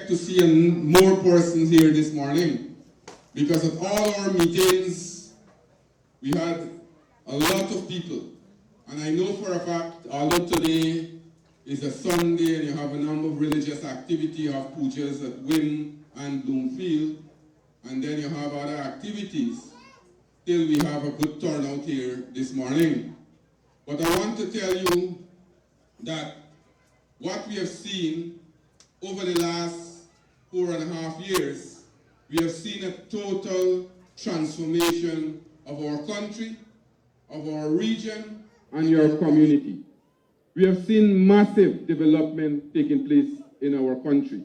expect to see more persons here this morning because at all our meetings, we had a lot of people. And I know for a fact, although today is a Sunday and you have a number of religious activity, you have pujas at Wynn and Bloomfield, and then you have other activities, still we have a good turnout here this morning. But I want to tell you that what we have seen over the last 4.5 years, we have seen a total transformation of our country, of our region, and your community. We have seen massive development taking place in our country.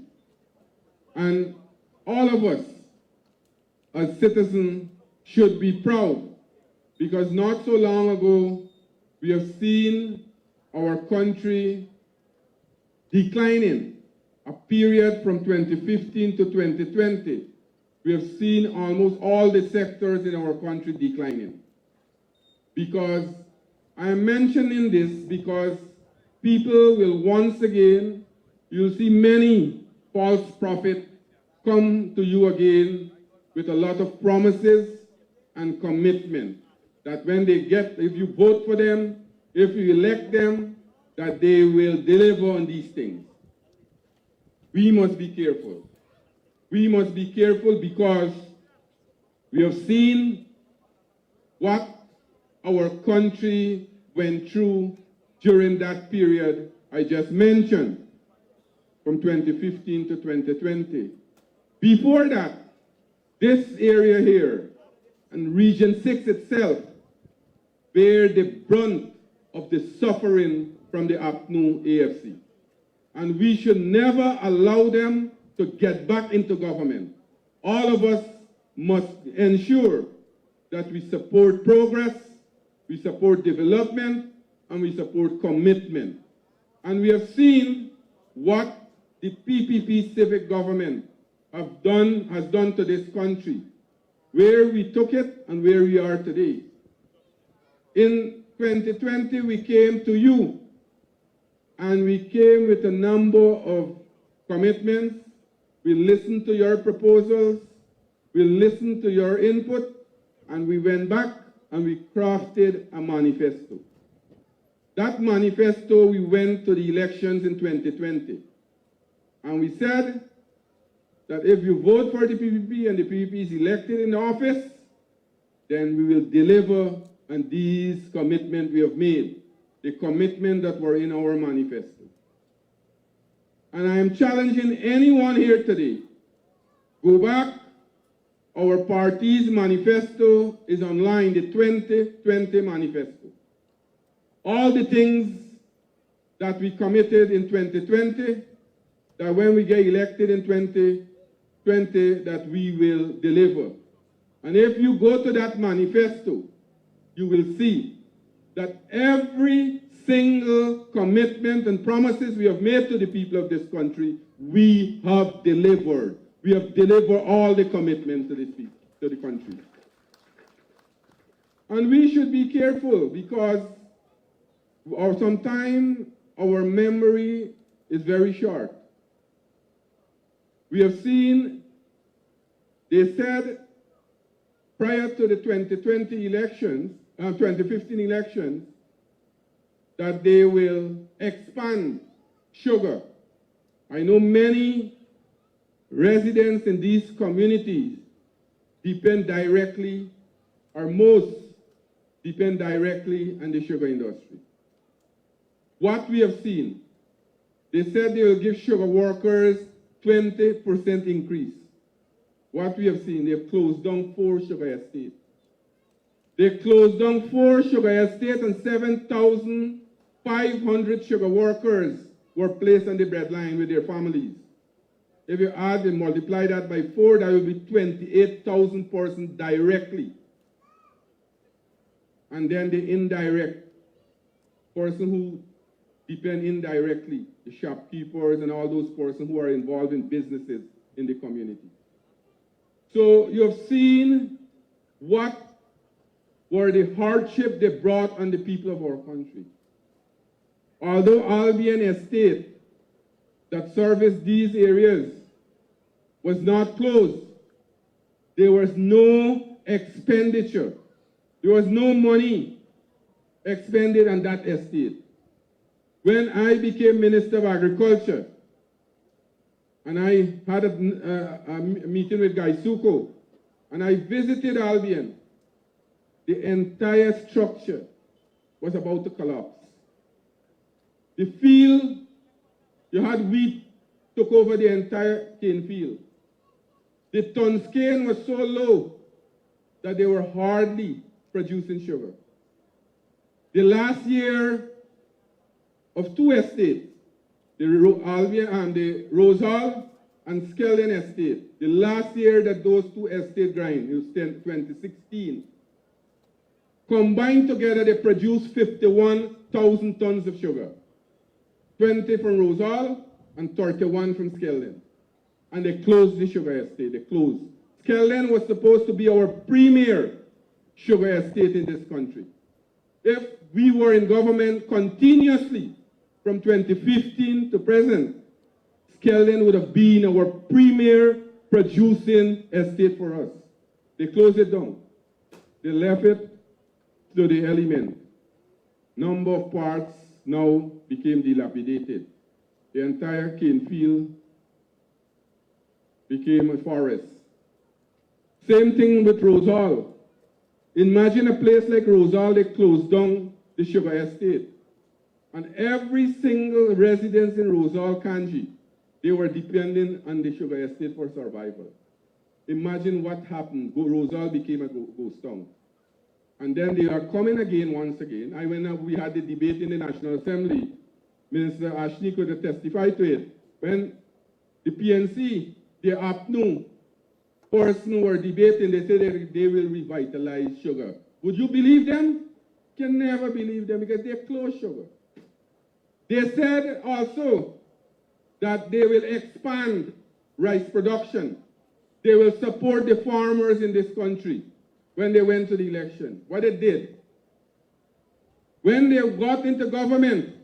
And all of us, as citizens, should be proud because not so long ago, we have seen our country declining. A period from 2015 to 2020, we have seen almost all the sectors in our country declining. Because I am mentioning this because people will once again, you'll see many false prophets come to you again with a lot of promises and commitment that when they get, if you vote for them, if you elect them, that they will deliver on these things. We must be careful. We must be careful because we have seen what our country went through during that period I just mentioned, from 2015 to 2020. Before that, this area here, and Region 6 itself, bear the brunt of the suffering from the APNU AFC. And we should never allow them to get back into government. All of us must ensure that we support progress, we support development, and we support commitment. And we have seen what the PPP civic government has done to this country, where we took it and where we are today. In 2020, we came to you, and we came with a number of commitments. We listened to your proposals, we listened to your input, and we went back and we crafted a manifesto. That manifesto, we went to the elections in 2020. And we said that if you vote for the PPP and the PPP is elected in office, then we will deliver on these commitments we have made, the commitment that were in our manifesto. And I am challenging anyone here today, go back. Our party's manifesto is online, the 2020 manifesto. All the things that we committed in 2020, that when we get elected in 2020, that we will deliver. And if you go to that manifesto, you will see that every single commitment and promises we have made to the people of this country, we have delivered. We have delivered all the commitments to the country. And we should be careful because sometimes our memory is very short. We have seen, they said prior to the 2020 elections, 2015 elections, that they will expand sugar. I know many residents in these communities depend directly, or most depend directly on the sugar industry. What we have seen, they said they will give sugar workers 20% increase. What we have seen, they've closed down 4 sugar estates. They closed down 4 sugar estates and 7,500 sugar workers were placed on the breadline with their families. If you add and multiply that by 4, that will be 28,000 persons directly. And then the indirect person who depend indirectly, the shopkeepers and all those persons who are involved in businesses in the community. So you have seen what were the hardship they brought on the people of our country. Although Albion Estate that service these areas was not closed. There was no expenditure. There was no money expended on that estate. When I became Minister of Agriculture, and I had a meeting with Guy Suko, and I visited Albion, the entire structure was about to collapse. The field, you had wheat, took over the entire cane field. The tons cane was so low that they were hardly producing sugar. The last year of two estates, the Albion and the Rosal and Skeldon estate, the last year that those two estates grind, it was 2016, combined together they produced 51,000 tons of sugar. 20 from Rosal and 31 from Skeldon. And they closed the sugar estate, they closed. Skeldon was supposed to be our premier sugar estate in this country. If we were in government continuously from 2015 to present, Skeldon would have been our premier producing estate for us. They closed it down. They left it to the element. Number of parts now became dilapidated. The entire cane field became a forest. Same thing with Rosal. Imagine a place like Rosal, they closed down the sugar estate. And every single residence in Rosal, Kanji, they were depending on the sugar estate for survival. Imagine what happened. Rosal became a ghost town. And then they are coming again once again. We had the debate in the National Assembly. Minister Ashley could testify to it. When the PNC, the APNU person were debating, they said they will revitalize sugar. Would you believe them? Can never believe them because they closed sugar. They said also that they will expand rice production. They will support the farmers in this country when they went to the election. What they did, when they got into government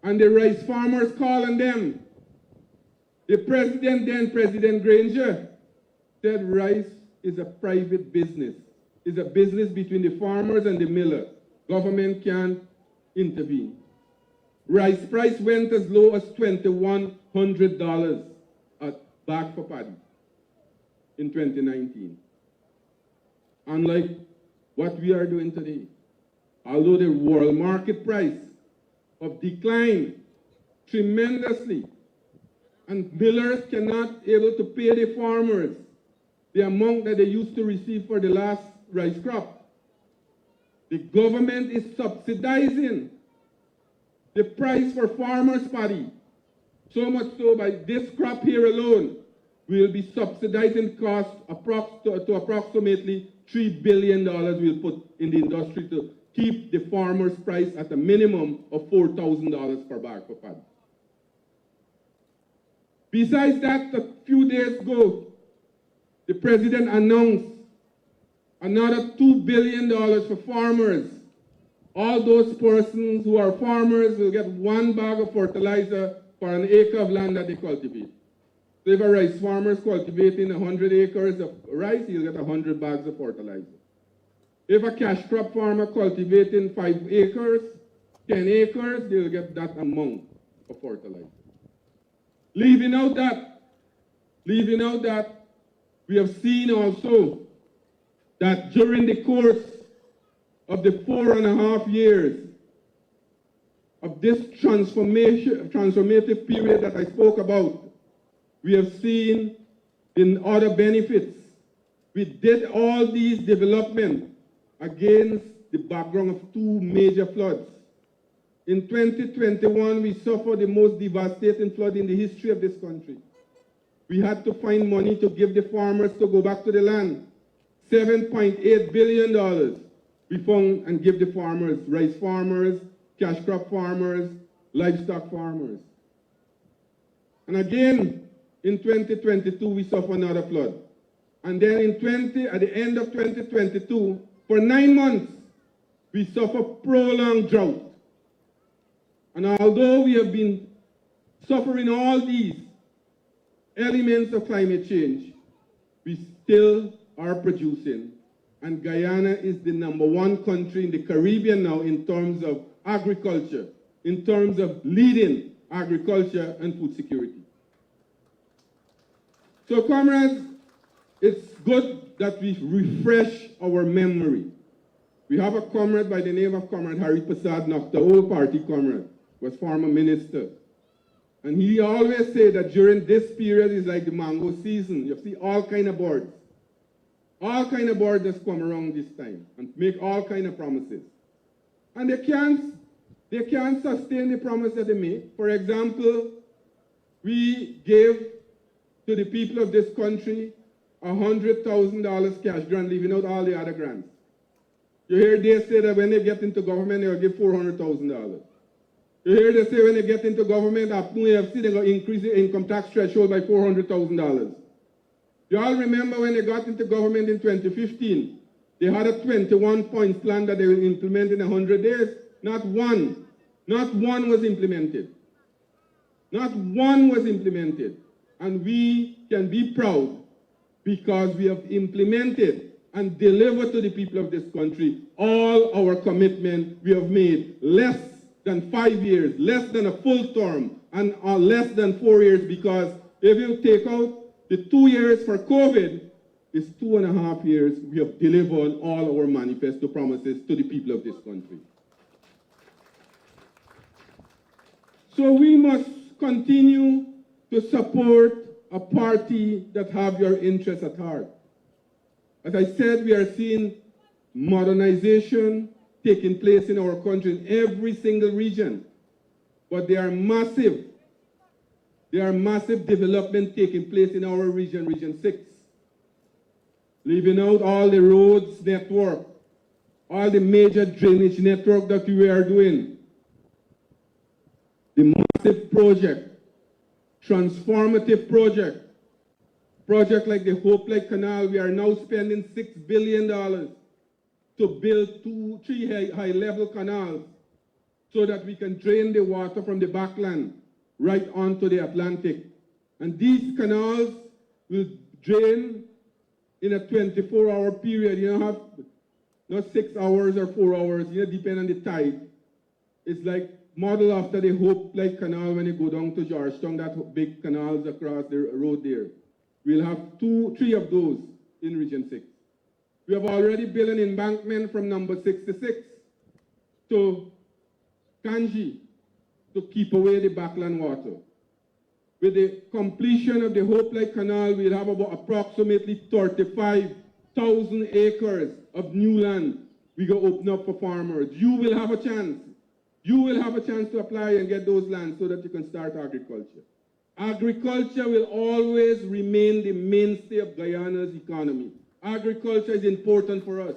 and the rice farmers called on them, the president, then President Granger, said rice is a private business. It's a business between the farmers and the miller. Government can't intervene. Rice price went as low as $2,100 a bag for paddy in 2019. Unlike what we are doing today. Although the world market price have declined tremendously, and millers cannot able to pay the farmers the amount that they used to receive for the last rice crop. The government is subsidizing the price for farmers' paddy. So much so by this crop here alone, we will be subsidizing costs to approximately $3 billion we'll put in the industry to keep the farmer's price at a minimum of $4,000 per bag for paddy. Besides that, a few days ago, the president announced another $2 billion for farmers. All those persons who are farmers will get 1 bag of fertilizer for an acre of land that they cultivate. So if a rice farmer is cultivating 100 acres of rice, he'll get 100 bags of fertilizer. If a cash crop farmer cultivating 5 acres, 10 acres, they'll get that amount of fertilizer. Leaving out that, we have seen also that during the course of the 4.5 years of this transformative period that I spoke about, we have seen in other benefits. We did all these development against the background of 2 major floods. In 2021, we suffered the most devastating flood in the history of this country. We had to find money to give the farmers to go back to the land. $7.8 billion we found and give the farmers, rice farmers, cash crop farmers, livestock farmers. And again, in 2022, we suffered another flood. And then at the end of 2022, for 9 months, we suffered prolonged drought. And although we have been suffering all these, elements of climate change, we still are producing. And Guyana is the #1 country in the Caribbean now in terms of agriculture, in terms of leading agriculture and food security. So comrades, it's good that we refresh our memory. We have a comrade by the name of Comrade Harry Prasad Nakta, the old party comrade, was former minister. And he always said that during this period is like the mango season. You see all kind of birds. All kind of birds just come around this time and make all kind of promises. And they can't sustain the promise that they make. For example, we gave to the people of this country $100,000 cash grant, leaving out all the other grants. You hear they say that when they get into government, they'll give $400,000. You hear they say when they get into government, after AFC, they're going to increase the income tax threshold by $400,000. You all remember when they got into government in 2015, they had a 21-point plan that they will implement in 100 days. Not one was implemented. Not one was implemented. And we can be proud because we have implemented and delivered to the people of this country all our commitment we have made. Less than 5 years, less than a full term, and less than 4 years, because if you take out the 2 years for COVID, it's 2.5 years we have delivered all our manifesto promises to the people of this country. So we must continue to support a party that have your interests at heart. As I said, we are seeing modernization taking place in our country in every single region. But there are massive development taking place in our region, Region 6. Leaving out all the roads network, all the major drainage network that we are doing. The massive project, transformative project like the Hope Lake Canal. We are now spending $6 billion to build 3 high-level canals so that we can drain the water from the backland right onto the Atlantic. And these canals will drain in a 24-hour period. You don't have not 6 hours or 4 hours, depending on the tide. It's like model after the Hope Lake Canal when you go down to Georgetown, that big canals across the road there. We'll have 3 of those in Region 6. We have already built an embankment from number 66 to Kanji to keep away the backland water. With the completion of the Hope Lake Canal, we'll have about approximately 35,000 acres of new land we go open up for farmers. You will have a chance. You will have a chance to apply and get those lands so that you can start agriculture. Agriculture will always remain the mainstay of Guyana's economy. Agriculture is important for us.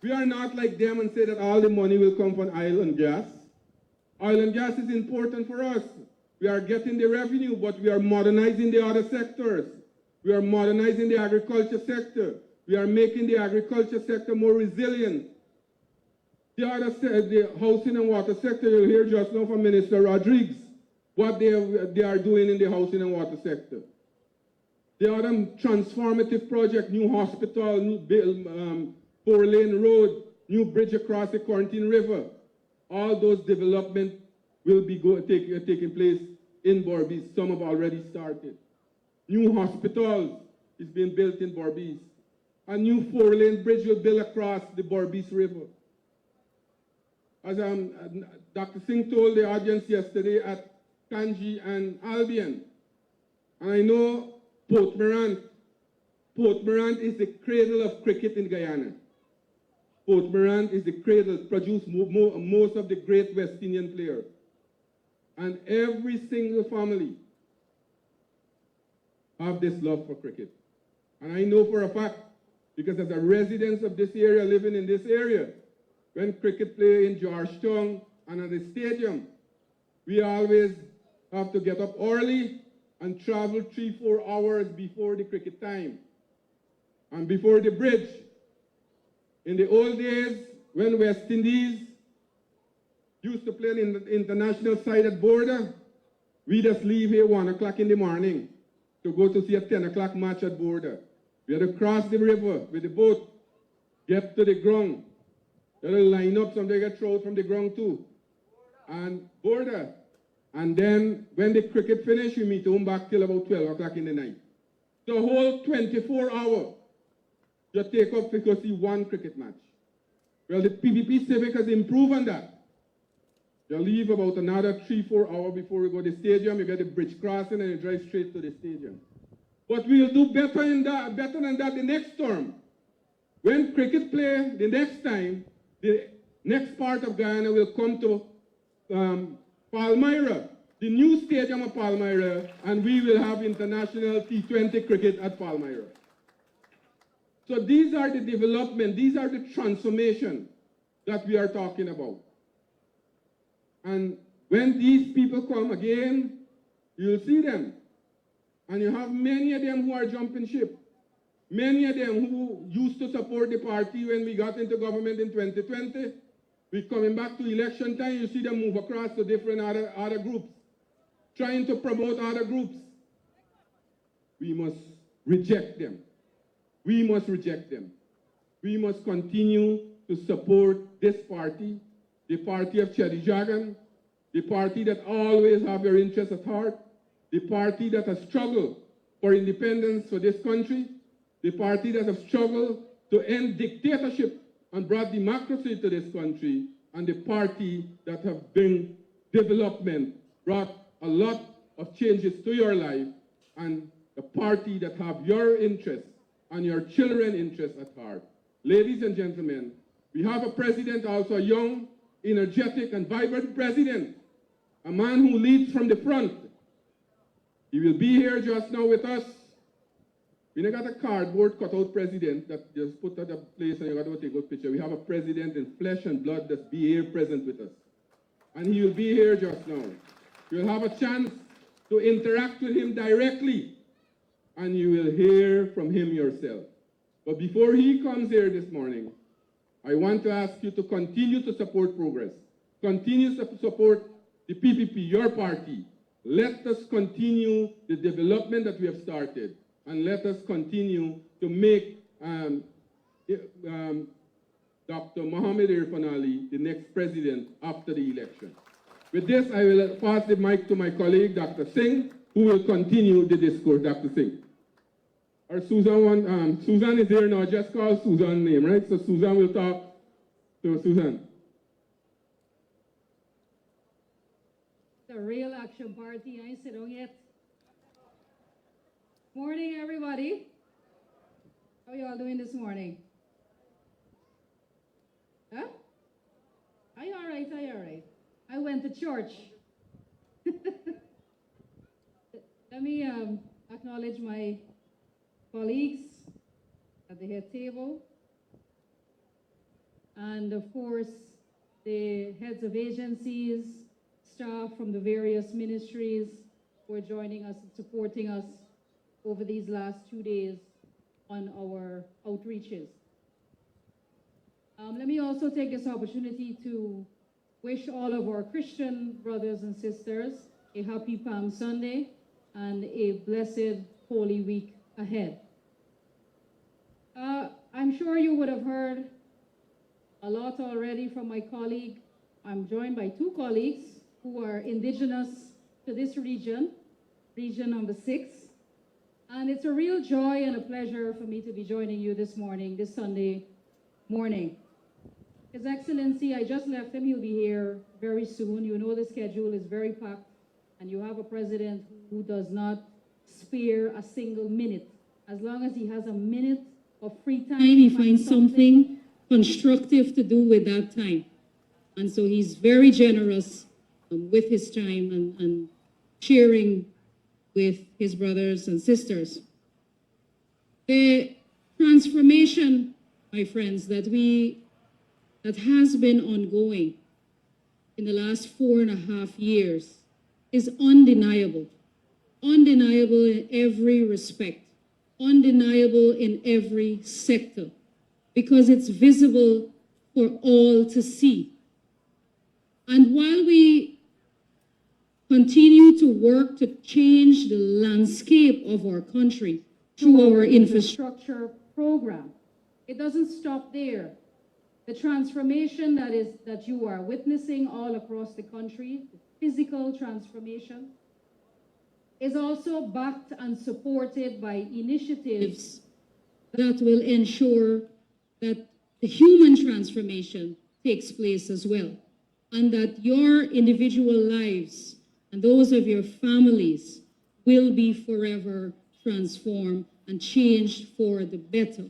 We are not like them and say that all the money will come from oil and gas. Oil and gas is important for us. We are getting the revenue, but we are modernizing the other sectors. We are modernizing the agriculture sector. We are making the agriculture sector more resilient. The housing and water sector, you'll hear just now from Minister Rodriguez, what they are doing in the housing and water sector. The other transformative project, new hospital, new 4-lane road, new bridge across the Quarantine River, all those developments will be taking place in Berbice. Some have already started. New hospitals is being built in Berbice. A new 4-lane bridge will build across the Berbice River. As Dr. Singh told the audience yesterday at Kanji and Albion, and I know Port Mourant is the cradle of cricket in Guyana. Port Mourant is the cradle, produced most of the great West Indian players. And every single family have this love for cricket. And I know for a fact, because as a resident of this area, living in this area, when cricket play in Georgetown and at the stadium, we always have to get up early and travel 3-4 hours before the cricket time and before the bridge. In the old days, when West Indies used to play in the international side at border, We just leave here 1 o'clock in the morning to go to see a 10 o'clock match at border. We had to cross the river with the boat, get to the ground. We had to line up, somebody get thrown from the ground too. And border. And then when the cricket finished, we meet home back till about 12 o'clock in the night. The whole 24 hours, you take up to go see one cricket match. Well, the PPP Civic has improved on that. You leave about another 3-4 hours before you go to the stadium, you get the bridge crossing and you drive straight to the stadium. But we'll do better than that the next term. When cricket play the next time, the next part of Guyana will come to Palmyra, the new stadium of Palmyra, and we will have international T20 cricket at Palmyra. So these are the development, these are the transformation that we are talking about. And when these people come again, you'll see them. And you have many of them who are jumping ship. Many of them who used to support the party when we got into government in 2020. We're coming back to election time, you see them move across to different other groups, trying to promote other groups. We must reject them. We must reject them. We must continue to support this party, the party of Chedi Jagan, the party that always have your interests at heart, the party that has struggled for independence for this country, the party that has struggled to end dictatorship and brought democracy to this country, and the party that have bring development, brought a lot of changes to your life, and the party that have your interests and your children's interests at heart. Ladies and gentlemen, we have a president, also a young, energetic, and vibrant president, a man who leads from the front. He will be here just now with us. We don't got a cardboard cutout president that just put at a place and you got to take a good picture. We have a president in flesh and blood that's be here present with us. And he will be here just now. You'll have a chance to interact with him directly and you will hear from him yourself. But before he comes here this morning, I want to ask you to continue to support progress. Continue to support the PPP, your party. Let us continue the development that we have started. And let us continue to make Dr. Mohammed Irfaan Ali the next president after the election. With this, I will pass the mic to my colleague, Dr. Singh, who will continue the discourse. Dr. Singh. Or Susan, Susan is here now. Just call Susan's name, right? So Susan will talk to Susan. The real action party. I ain't sit down yet. Morning, everybody. How are you all doing this morning? Huh? Are you all right? Are you all right? I went to church. Let me acknowledge my colleagues at the head table. And of course, the heads of agencies, staff from the various ministries who are joining us and supporting us over these last 2 days on our outreaches. Let me also take this opportunity to wish all of our Christian brothers and sisters a happy Palm Sunday and a blessed Holy Week ahead. I'm sure you would have heard a lot already from my colleague. I'm joined by two colleagues who are indigenous to this region, region number 6. And it's a real joy and a pleasure for me to be joining you this morning, this Sunday morning. His Excellency, I just left him. He'll be here very soon. You know the schedule is very packed, and you have a president who does not spare a single minute. As long as he has a minute of free time, he finds something constructive to do with that time. And so he's very generous with his time and sharing with his brothers and sisters. The transformation, my friends, that has been ongoing in the last 4.5 years is undeniable. Undeniable in every respect. Undeniable in every sector. Because it's visible for all to see. And while we continue to work to change the landscape of our country through our infrastructure program. It doesn't stop there. The transformation that you are witnessing all across the country, the physical transformation, is also backed and supported by initiatives that will ensure that the human transformation takes place as well, and that your individual lives and those of your families will be forever transformed and changed for the better.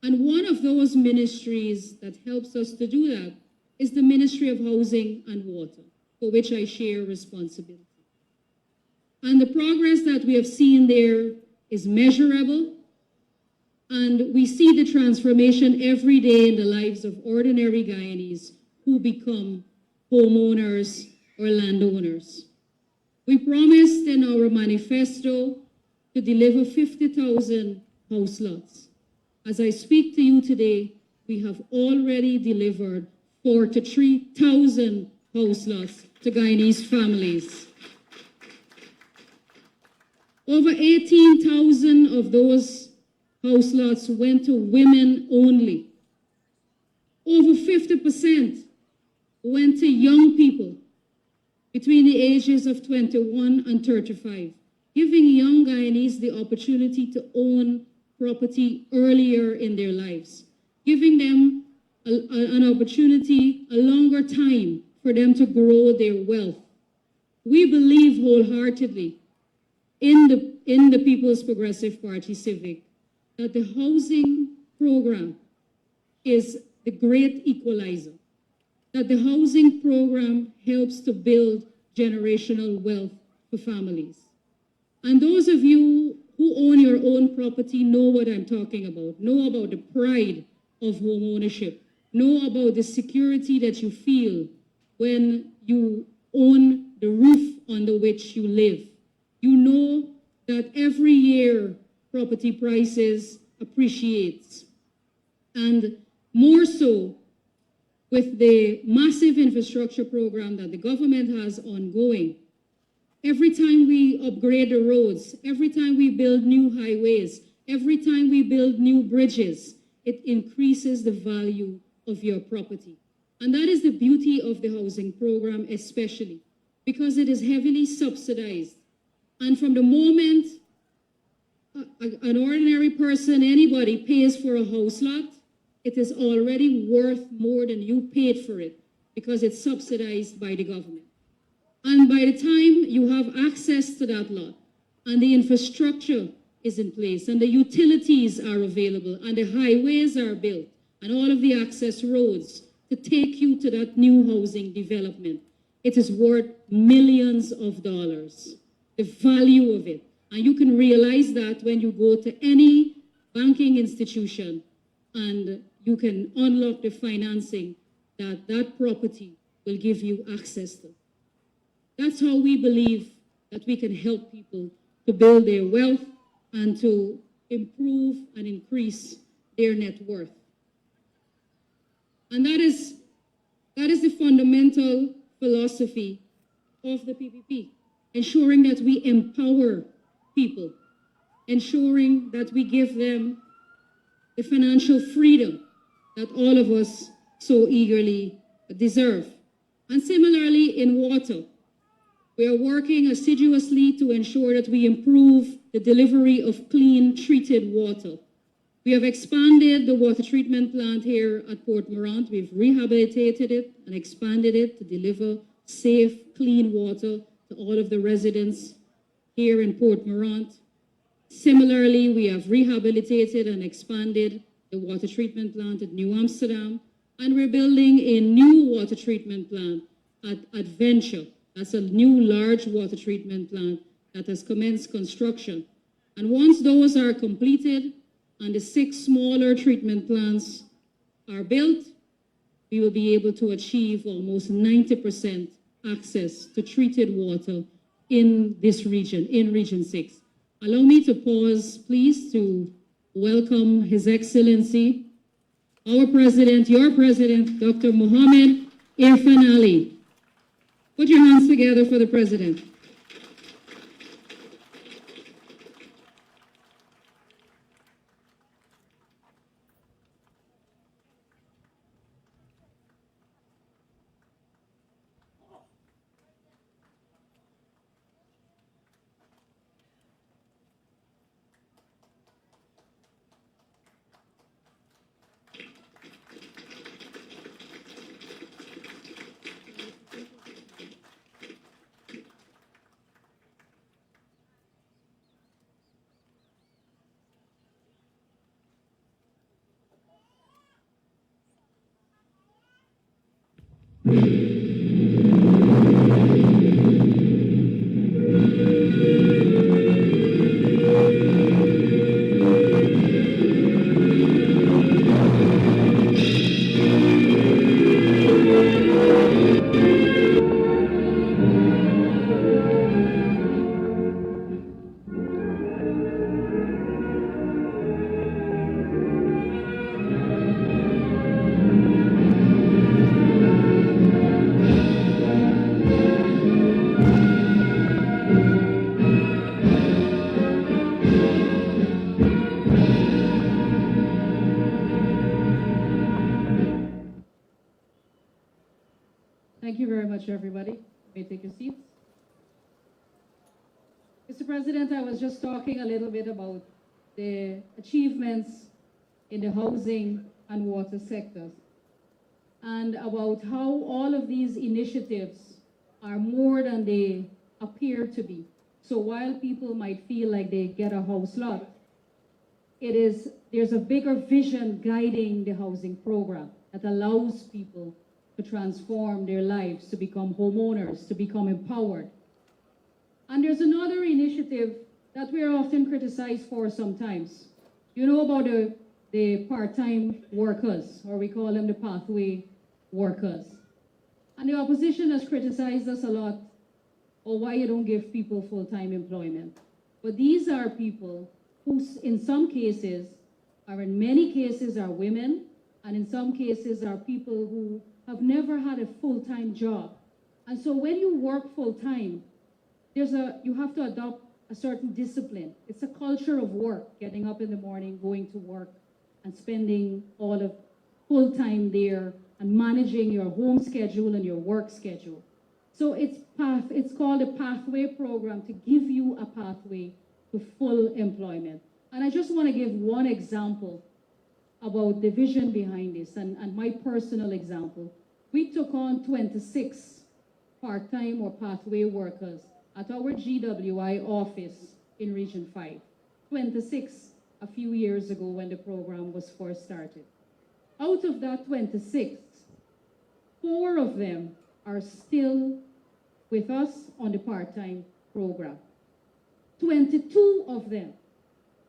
And one of those ministries that helps us to do that is the Ministry of Housing and Water, for which I share responsibility. And the progress that we have seen there is measurable, and we see the transformation every day in the lives of ordinary Guyanese who become homeowners or landowners. We promised in our manifesto to deliver 50,000 house lots. As I speak to you today, we have already delivered 43,000 house lots to Guyanese families. Over 18,000 of those house lots went to women only. Over 50% went to young people between the ages of 21 and 35, giving young Guyanese the opportunity to own property earlier in their lives, giving them an opportunity, a longer time for them to grow their wealth. We believe wholeheartedly in the People's Progressive Party Civic that the housing program is the great equalizer, that the housing program helps to build generational wealth for families. And those of you who own your own property know what I'm talking about, know about the pride of home ownership, know about the security that you feel when you own the roof under which you live. You know that every year property prices appreciate, and more so with the massive infrastructure program that the government has ongoing. Every time we upgrade the roads, every time we build new highways, every time we build new bridges, it increases the value of your property. And that is the beauty of the housing program, especially because it is heavily subsidized. And from the moment an ordinary person, anybody, pays for a house lot, it is already worth more than you paid for it because it's subsidized by the government. And by the time you have access to that lot and the infrastructure is in place and the utilities are available and the highways are built and all of the access roads to take you to that new housing development, it is worth millions of dollars, the value of it. And you can realize that when you go to any banking institution and you can unlock the financing that that property will give you access to. That's how we believe that we can help people to build their wealth and to improve and increase their net worth. And that is the fundamental philosophy of the PPP, ensuring that we empower people, ensuring that we give them the financial freedom that all of us so eagerly deserve. And similarly in water, we are working assiduously to ensure that we improve the delivery of clean, treated water. We have expanded the water treatment plant here at Port Mourant. We've rehabilitated it and expanded it to deliver safe, clean water to all of the residents here in Port Mourant. Similarly, we have rehabilitated and expanded the water treatment plant at New Amsterdam, and we're building a new water treatment plant at Adventure. That's a new large water treatment plant that has commenced construction. And once those are completed and the 6 smaller treatment plants are built, we will be able to achieve almost 90% access to treated water in this region, in Region 6. Allow me to pause, please, to welcome His Excellency, our President, your President, Dr. Mohammed Irfaan Ali. Put your hands together for the President. Thank you very much, everybody. You may take your seats. Mr. President, I was just talking a little bit about the achievements in the housing and water sectors, and about how all of these initiatives are more than they appear to be. So while people might feel like they get a house lot, there's a bigger vision guiding the housing program that allows people to transform their lives, to become homeowners, to become empowered. And there's another initiative that we are often criticized for sometimes. You know about the part-time workers, or we call them the pathway workers. And the opposition has criticized us a lot, or why you don't give people full-time employment. But these are people who in some cases, or in many cases, are women, and in some cases are people who have never had a full-time job. And so when you work full-time, you have to adopt a certain discipline. It's a culture of work, getting up in the morning, going to work, and spending all of full-time there, and managing your home schedule and your work schedule. So it's called a pathway program to give you a pathway to full employment. And I just want to give one example about the vision behind this, and my personal example. We took on 26 part-time or pathway workers at our GWI office in Region 5. 26 a few years ago when the program was first started. Out of that 26, 4 of them are still with us on the part-time program. 22 of them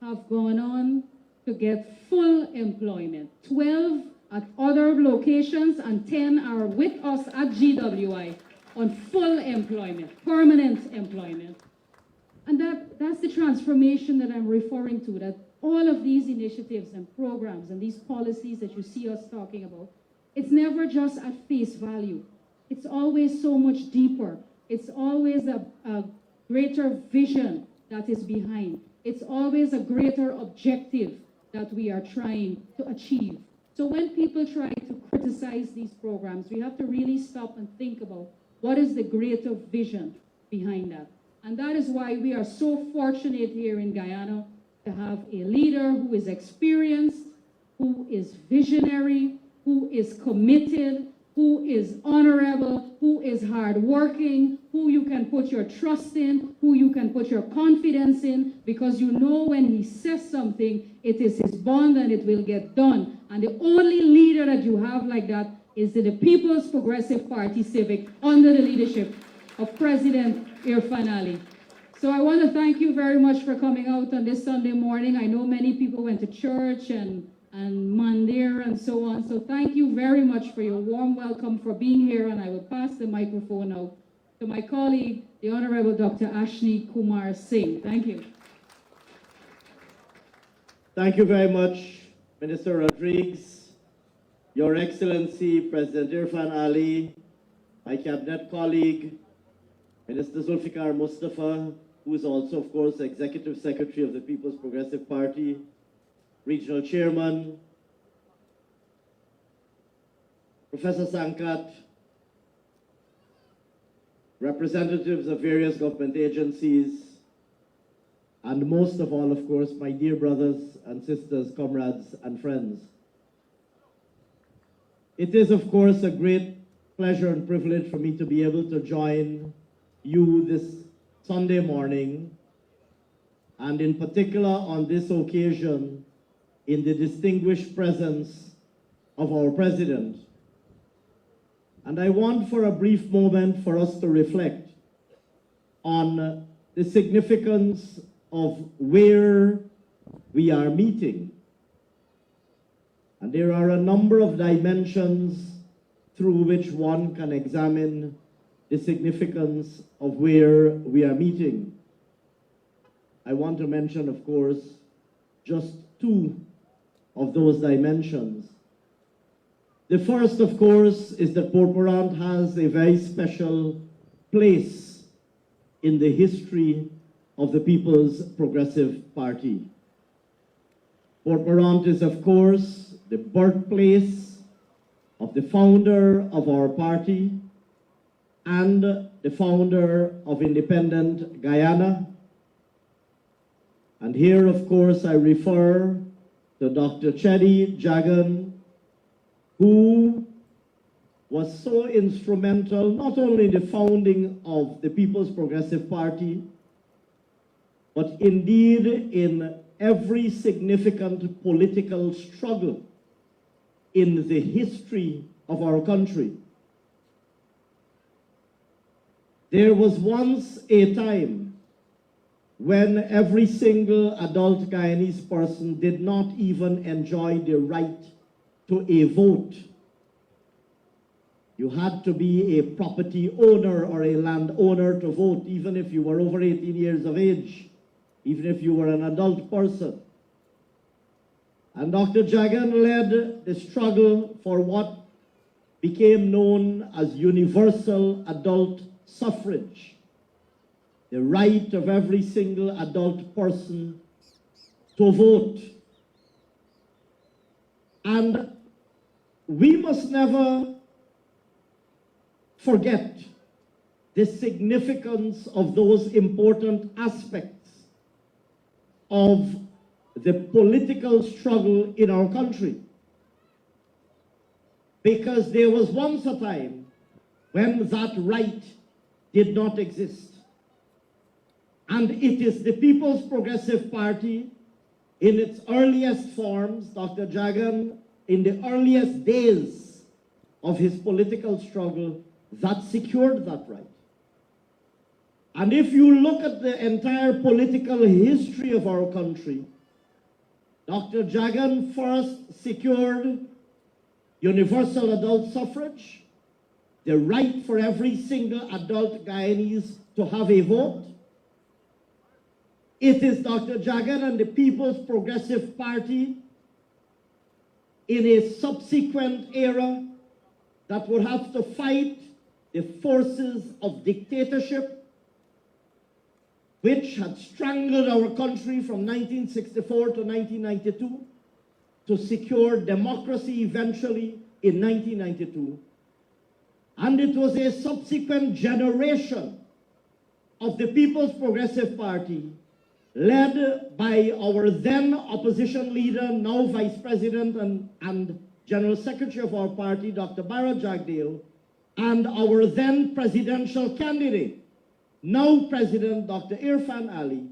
have gone on to get full employment. 12 at other locations, and 10 are with us at GWI on full employment, permanent employment. And that's the transformation that I'm referring to, that all of these initiatives and programs and these policies that you see us talking about, it's never just at face value. It's always so much deeper. It's always a greater vision that is behind. It's always a greater objective that we are trying to achieve. So when people try to criticize these programs, we have to really stop and think about what is the greater vision behind that. And that is why we are so fortunate here in Guyana to have a leader who is experienced, who is visionary, who is committed, who is honorable, who is hardworking, who you can put your trust in, who you can put your confidence in, because you know when he says something, it is his bond and it will get done. And the only leader that you have like that is the People's Progressive Party Civic under the leadership of President Irfaan Ali. So I want to thank you very much for coming out on this Sunday morning. I know many people went to church and Mandir and so on. So thank you very much for your warm welcome, for being here. And I will pass the microphone now to my colleague, the Honorable Dr. Ashni Kumar Singh. Thank you. Thank you very much, Minister Rodriguez, Your Excellency, President Irfaan Ali, my cabinet colleague, Minister Zulfikar Mustafa, who is also, of course, Executive Secretary of the People's Progressive Party, Regional Chairman, Professor Sankat, representatives of various government agencies, and most of all, of course, my dear brothers and sisters, comrades and friends. It is, of course, a great pleasure and privilege for me to be able to join you this Sunday morning, and in particular on this occasion, in the distinguished presence of our President. And I want for a brief moment for us to reflect on the significance of where we are meeting. And there are a number of dimensions through which one can examine the significance of where we are meeting. I want to mention, of course, just two of those dimensions. The first, of course, is that Port Mourant has a very special place in the history of the People's Progressive Party. Port Mourant is, of course, the birthplace of the founder of our party and the founder of independent Guyana. And here, of course, I refer to Dr. Cheddi Jagan, who was so instrumental not only in the founding of the People's Progressive Party, but indeed in every significant political struggle in the history of our country. There was once a time when every single adult Guyanese person did not even enjoy the right to a vote. You had to be a property owner or a landowner to vote, even if you were over 18 years of age, even if you were an adult person. And Dr. Jagan led the struggle for what became known as universal adult suffrage, the right of every single adult person to vote. And we must never forget the significance of those important aspects of the political struggle in our country. Because there was once a time when that right did not exist. And it is the People's Progressive Party in its earliest forms, Dr. Jagan, in the earliest days of his political struggle, that secured that right. And if you look at the entire political history of our country, Dr. Jagan first secured universal adult suffrage, the right for every single adult Guyanese to have a vote. It is Dr. Jagan and the People's Progressive Party in a subsequent era that would have to fight the forces of dictatorship which had strangled our country from 1964 to 1992 to secure democracy eventually in 1992. And it was a subsequent generation of the People's Progressive Party led by our then opposition leader, now Vice President and General Secretary of our party, Dr. Bharat Jagdeo, and our then presidential candidate, now President Dr. Irfaan Ali.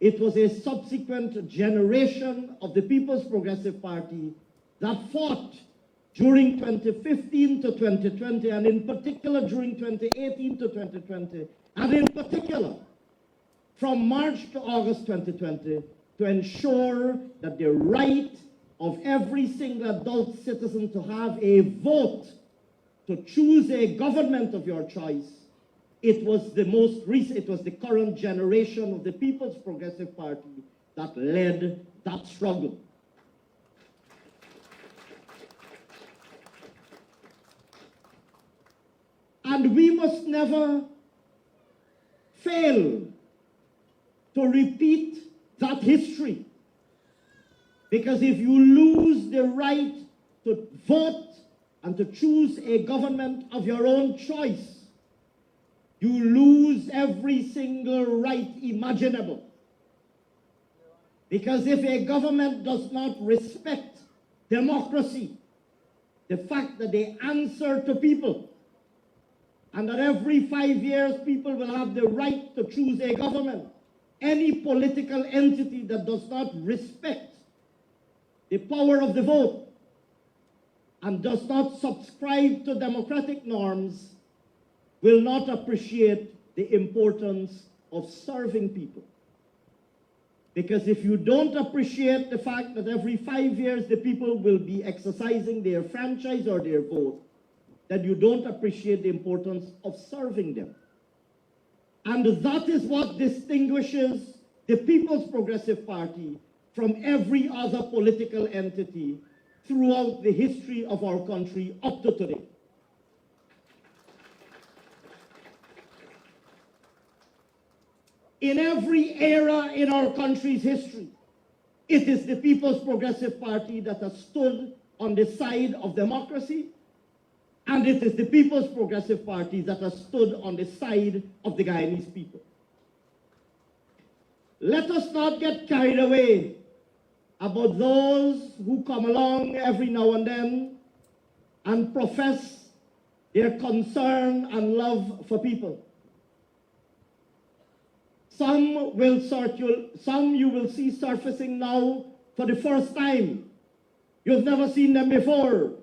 It was a subsequent generation of the People's Progressive Party that fought during 2015 to 2020, and in particular during 2018 to 2020, and in particular from March to August 2020, to ensure that the right of every single adult citizen to have a vote, to choose a government of your choice, it was the most recent, it was the current generation of the People's Progressive Party that led that struggle. And And we must never fail to repeat that history. Because if you lose the right to vote and to choose a government of your own choice, you lose every single right imaginable. Because if a government does not respect democracy, the fact that they answer to people, and that every 5 years people will have the right to choose a government, any political entity that does not respect the power of the vote and does not subscribe to democratic norms will not appreciate the importance of serving people. Because if you don't appreciate the fact that every 5 years the people will be exercising their franchise or their vote, then you don't appreciate the importance of serving them. And that is what distinguishes the People's Progressive Party from every other political entity throughout the history of our country up to today. In every era in our country's history, it is the People's Progressive Party that has stood on the side of democracy, and it is the People's Progressive Party that has stood on the side of the Guyanese people. Let us not get carried away about those who come along every now and then and profess their concern and love for people. Some you will see surfacing now for the first time. You've never seen them before.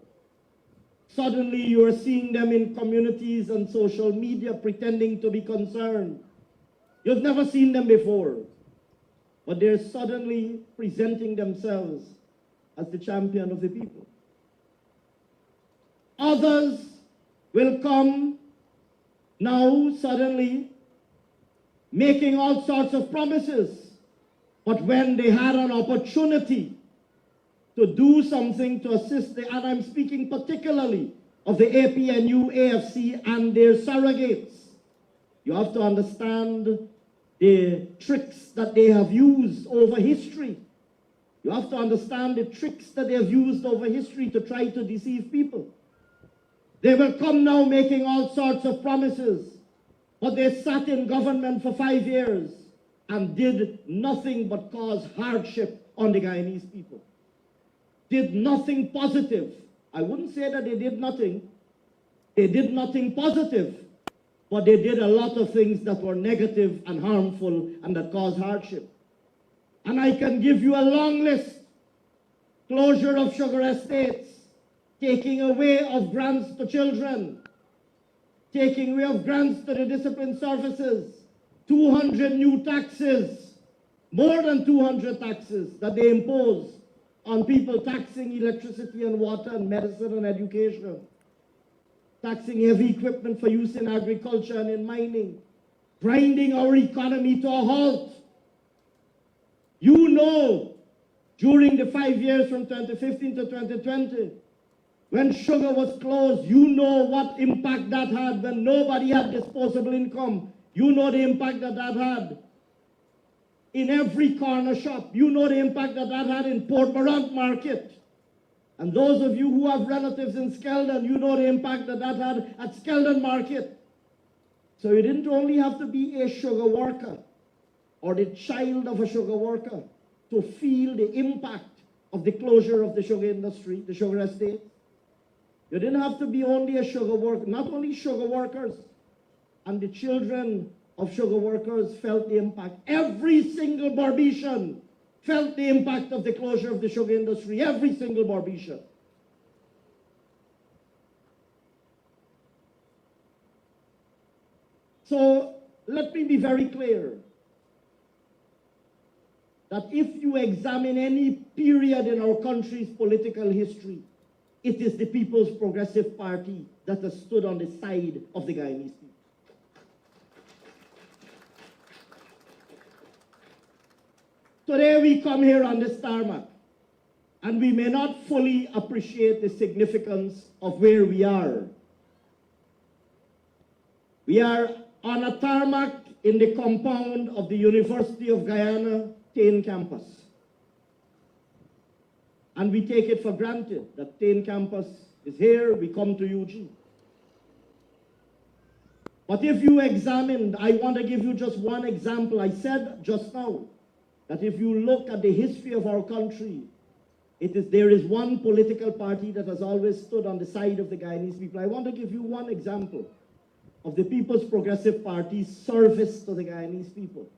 Suddenly you are seeing them in communities and social media pretending to be concerned. You've never seen them before. But they're suddenly presenting themselves as the champion of the people. Others will come now suddenly making all sorts of promises. But when they had an opportunity to do something to assist and I'm speaking particularly of the APNU, AFC, and their surrogates, you have to understand the tricks that they have used over history. You have to understand the tricks that they have used over history to try to deceive people. They will come now making all sorts of promises, but they sat in government for 5 years and did nothing but cause hardship on the Guyanese people. Did nothing positive. I wouldn't say that they did nothing. They did nothing positive, but they did a lot of things that were negative and harmful and that caused hardship. And I can give you a long list. Closure of sugar estates, taking away of grants to children, taking away of grants to the discipline services, 200 new taxes, more than 200 taxes that they impose on people, taxing electricity and water and medicine and education, taxing heavy equipment for use in agriculture and in mining, grinding our economy to a halt. You know, during the 5 years from 2015 to 2020, when sugar was closed, you know what impact that had when nobody had disposable income. You know the impact that that had in every corner shop. You know the impact that that had in Port Mourant market. And those of you who have relatives in Skeldon, you know the impact that that had at Skeldon market. So you didn't only have to be a sugar worker or the child of a sugar worker to feel the impact of the closure of the sugar industry, the sugar estate. You didn't have to be only a sugar worker, not only sugar workers, and the children of sugar workers felt the impact. Every single Barbician felt the impact of the closure of the sugar industry, every single Barbician. So let me be very clear that if you examine any period in our country's political history, it is the People's Progressive Party that has stood on the side of the Guyanese people. Today we come here on this tarmac, and we may not fully appreciate the significance of where we are. We are on a tarmac in the compound of the University of Guyana Tain campus. And we take it for granted that Tain campus is here, we come to UG. But if you examine, I want to give you just one example. I said just now that if you look at the history of our country, there is one political party that has always stood on the side of the Guyanese people. I want to give you one example of the People's Progressive Party's service to the Guyanese people.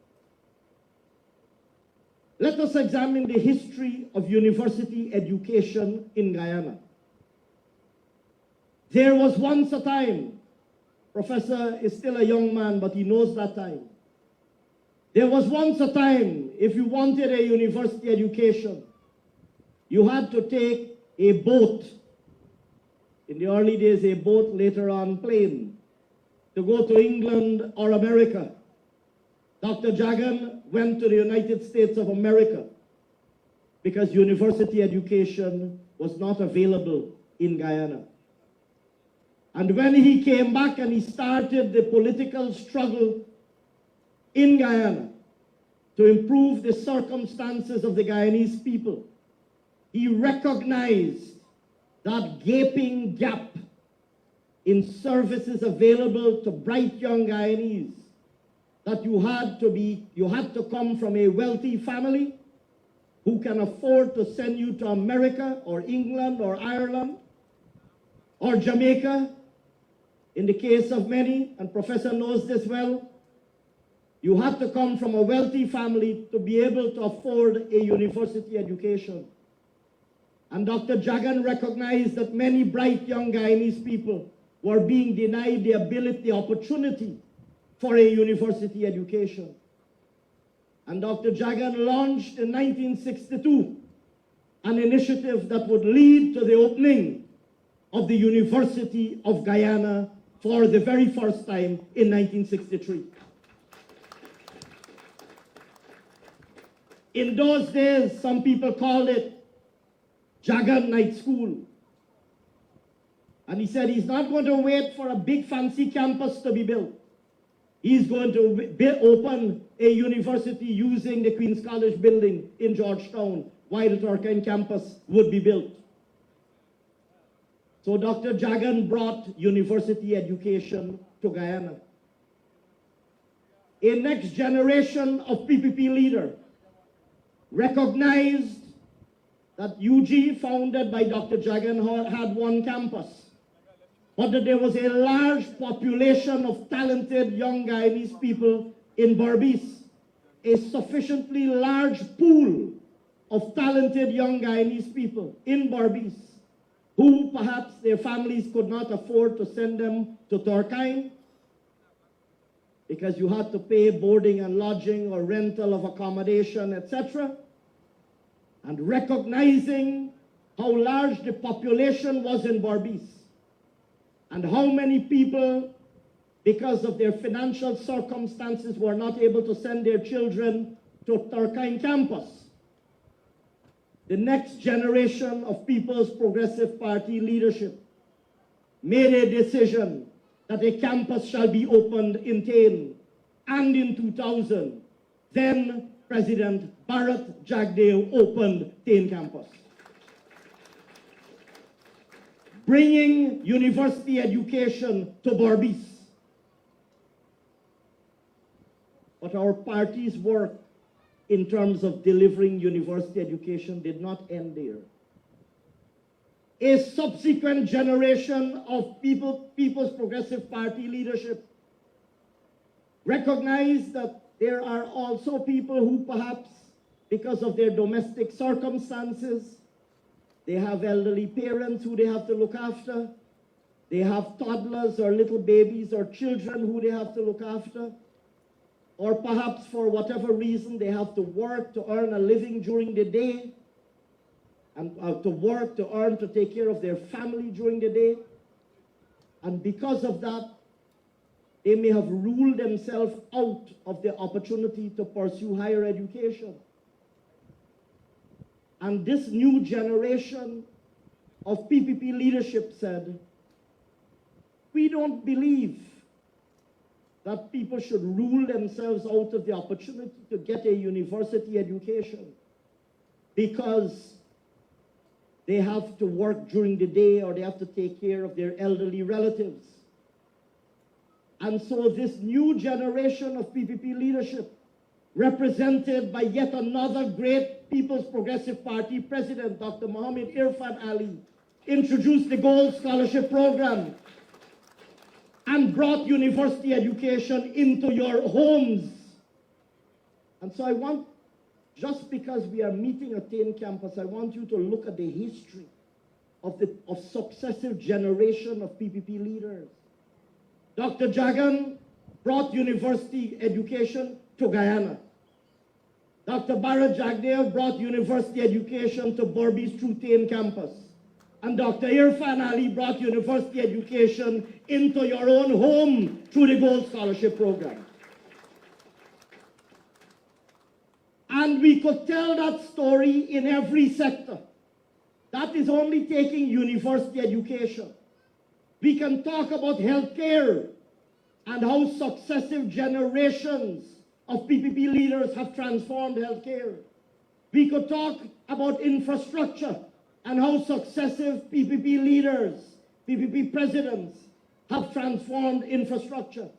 Let us examine the history of university education in Guyana. There was once a time, Professor is still a young man, but he knows that time. There was once a time, if you wanted a university education, you had to take a boat. In the early days, a boat, later on plane, to go to England or America. Dr. Jagan went to the United States of America because university education was not available in Guyana. And when he came back and he started the political struggle in Guyana to improve the circumstances of the Guyanese people, he recognized that gaping gap in services available to bright young Guyanese, that you had to come from a wealthy family who can afford to send you to America or England or Ireland or Jamaica. In the case of many, and Professor knows this well, you had to come from a wealthy family to be able to afford a university education. And Dr. Jagan recognized that many bright young Guyanese people were being denied the ability, the opportunity for a university education. And Dr. Jagan launched in 1962 an initiative that would lead to the opening of the University of Guyana for the very first time in 1963. In those days, some people called it Jagan Night School. And he said he's not going to wait for a big fancy campus to be built. He's going to open a university using the Queen's College building in Georgetown while the Turkine campus would be built. So Dr. Jagan brought university education to Guyana. A next generation of PPP leader recognized that UG, founded by Dr. Jagan, had one campus, but that there was a large population of talented young Guyanese people in Berbice, a sufficiently large pool of talented young Guyanese people in Berbice, who perhaps their families could not afford to send them to Turkine because you had to pay boarding and lodging or rental of accommodation, etc. And recognizing how large the population was in Berbice and how many people, because of their financial circumstances, were not able to send their children to Turkine campus. The next generation of People's Progressive Party leadership made a decision that a campus shall be opened in Tain. And in 2000, then President Bharat Jagdeo opened Tain campus, bringing university education to Berbice. But our party's work in terms of delivering university education did not end there. A subsequent generation of People's Progressive Party leadership recognized that there are also people who perhaps, because of their domestic circumstances, they have elderly parents who they have to look after, they have toddlers or little babies or children who they have to look after, or perhaps for whatever reason they have to work to earn a living during the day, and to work to earn to take care of their family during the day. And because of that, they may have ruled themselves out of the opportunity to pursue higher education. And this new generation of PPP leadership said, we don't believe that people should rule themselves out of the opportunity to get a university education because they have to work during the day or they have to take care of their elderly relatives. And so this new generation of PPP leadership, represented by yet another great People's Progressive Party president, Dr. Mohammed Irfaan Ali, introduced the Gold Scholarship Program and brought university education into your homes. And so I want, just because we are meeting at Tain campus, I want you to look at the history of successive generation of PPP leaders. Dr. Jagan brought university education to Guyana. Dr. Bharat Jagdev brought university education to Berbice through Tain campus. And Dr. Irfaan Ali brought university education into your own home through the Gold Scholarship Program. And we could tell that story in every sector. That is only taking university education. We can talk about healthcare and how successive generations of PPP leaders have transformed healthcare. We could talk about infrastructure and how successive PPP leaders, PPP presidents, have transformed infrastructure.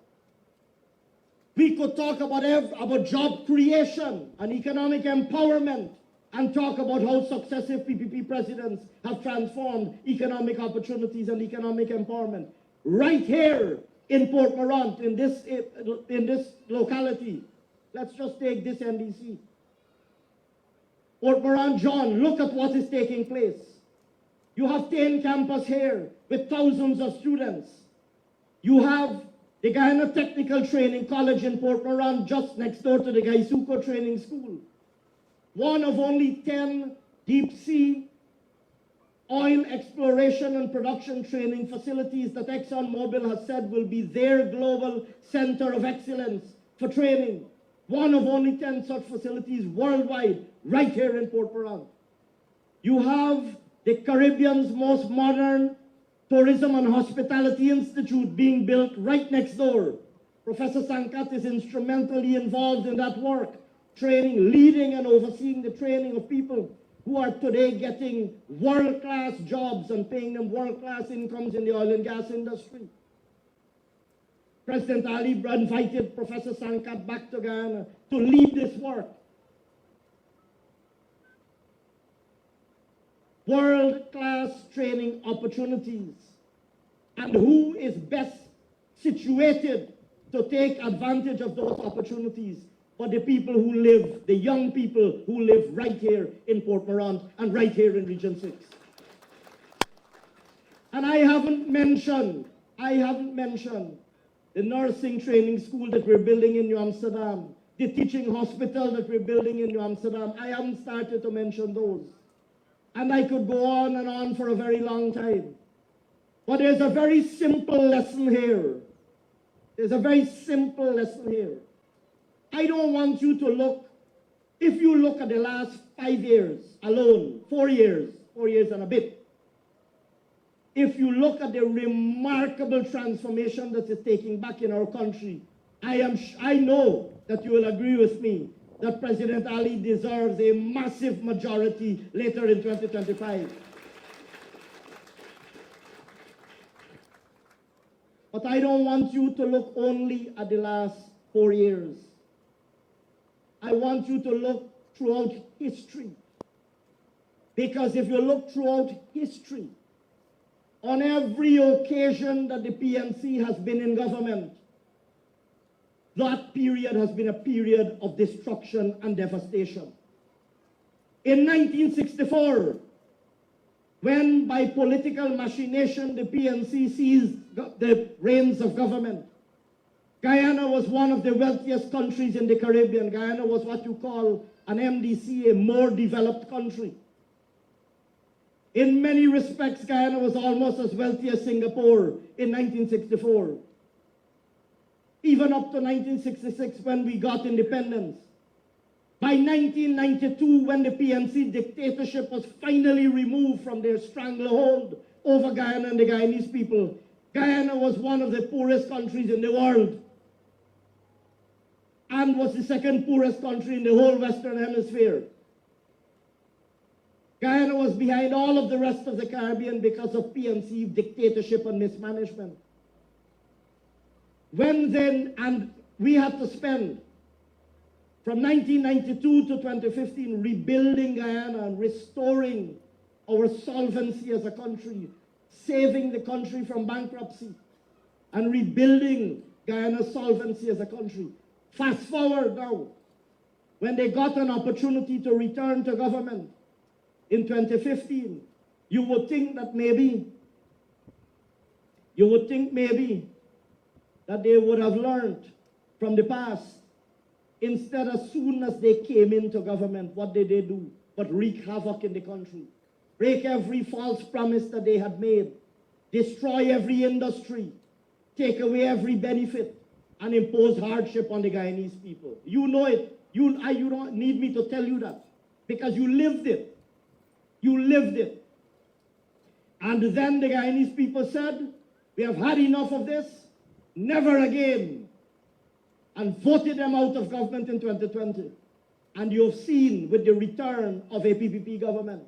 We could talk about job creation and economic empowerment and talk about how successive PPP presidents have transformed economic opportunities and economic empowerment. Right here in Port Mourant, in this locality, let's just take this NDC. Port Mourant, John, look at what is taking place. You have Tain campus here with thousands of students. You have the Guyana Technical Training College in Port Mourant just next door to the Gaisuco Training School. One of only 10 deep sea oil exploration and production training facilities that ExxonMobil has said will be their global center of excellence for training. One of only 10 such facilities worldwide, right here in Port Mourant. You have the Caribbean's most modern Tourism and Hospitality Institute being built right next door. Professor Sankat is instrumentally involved in that work, training, leading and overseeing the training of people who are today getting world-class jobs and paying them world-class incomes in the oil and gas industry. President Ali invited Professor Sankat back to Guyana to lead this work. World-class training opportunities. And who is best situated to take advantage of those opportunities but the people who live, the young people who live right here in Port Mourant and right here in Region 6. And I haven't mentioned the nursing training school that we're building in New Amsterdam, the teaching hospital that we're building in New Amsterdam. I haven't started to mention those. And I could go on and on for a very long time. But there's a very simple lesson here. There's a very simple lesson here. I don't want you to look, if you look at the last 5 years alone, 4 years and a bit, if you look at the remarkable transformation that is taking back in our country, I know that you will agree with me that President Ali deserves a massive majority later in 2025. But I don't want you to look only at the last 4 years. I want you to look throughout history. Because if you look throughout history, on every occasion that the PNC has been in government, that period has been a period of destruction and devastation. In 1964, when by political machination the PNC seized the reins of government, Guyana was one of the wealthiest countries in the Caribbean. Guyana was what you call an MDC, a more developed country. In many respects, Guyana was almost as wealthy as Singapore in 1964. Even up to 1966 when we got independence. By 1992, when the PNC dictatorship was finally removed from their stranglehold over Guyana and the Guyanese people, Guyana was one of the poorest countries in the world. and was the second poorest country in the whole Western Hemisphere. Guyana was behind all of the rest of the Caribbean because of PNC dictatorship and mismanagement. And we had to spend from 1992 to 2015 rebuilding Guyana and restoring our solvency as a country, saving the country from bankruptcy, and rebuilding Guyana's solvency as a country. Fast forward now, when they got an opportunity to return to government in 2015, you would think maybe that they would have learned from the past. Instead, as soon as they came into government, what did they do but wreak havoc in the country? Break every false promise that they had made, destroy every industry, take away every benefit, and impose hardship on the Guyanese people. You know it. You don't need me to tell you that, because you lived it. You lived it. And then the Guyanese people said, we have had enough of this, never again, and voted them out of government in 2020. And you have seen with the return of a PPP government,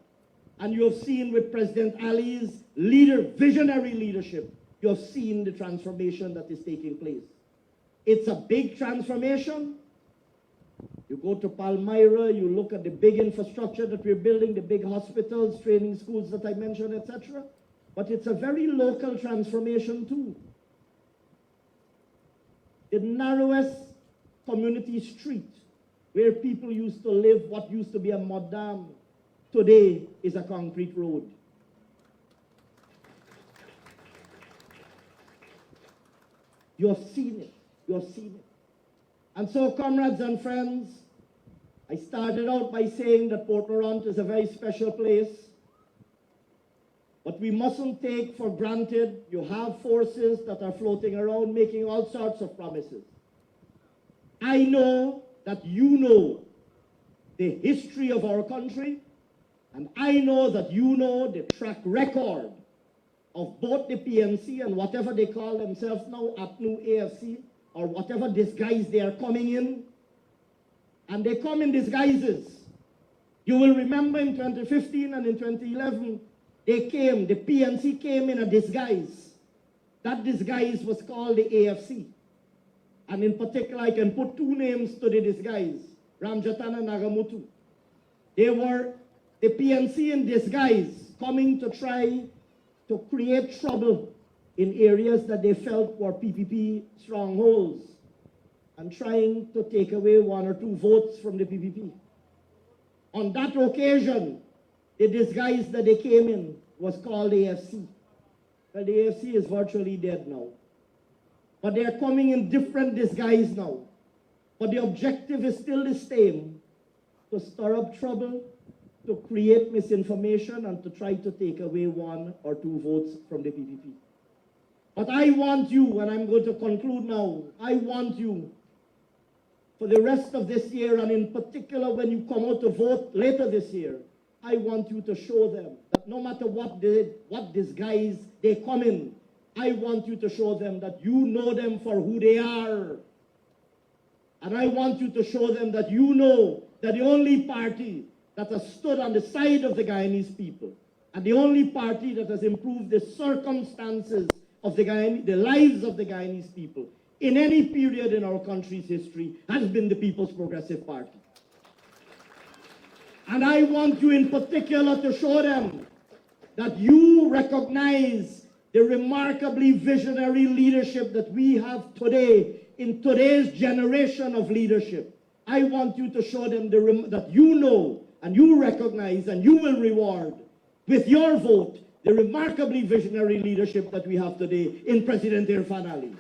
and you have seen with President Ali's visionary leadership, you have seen the transformation that is taking place. It's a big transformation. You go to Palmyra, you look at the big infrastructure that we're building, the big hospitals, training schools that I mentioned, etc. But it's a very local transformation too. The narrowest community street where people used to live, what used to be a mud dam, today is a concrete road. You have seen it. You have seen it. And so, comrades and friends, I started out by saying that Port Mourant is a very special place. But we mustn't take for granted you have forces that are floating around making all sorts of promises. I know that you know the history of our country, and I know that you know the track record of both the PNC and whatever they call themselves now, APNU, AFC, or whatever disguise they are coming in. And they come in disguises. You will remember in 2015 and in 2011, the PNC came in a disguise. That disguise was called the AFC. And in particular, I can put two names to the disguise, Ramjatan and Nagamutu. They were the PNC in disguise, coming to try to create trouble in areas that they felt were PPP strongholds, and trying to take away 1 or 2 votes from the PPP. On that occasion, the disguise that they came in was called AFC. Well, the AFC is virtually dead now. But they are coming in different disguise now. But the objective is still the same, to stir up trouble, to create misinformation, and to try to take away 1 or 2 votes from the PPP. But I want you, and I'm going to conclude now, I want you, for the rest of this year, and in particular when you come out to vote later this year, I want you to show them that no matter what disguise they come in, I want you to show them that you know them for who they are. And I want you to show them that you know that the only party that has stood on the side of the Guyanese people, and the only party that has improved the circumstances of the lives of the Guyanese people in any period in our country's history has been the People's Progressive Party. And I want you in particular to show them that you recognize the remarkably visionary leadership that we have today in today's generation of leadership. I want you to show them that you know and you recognize and you will reward with your vote the remarkably visionary leadership that we have today in President Irfaan Ali.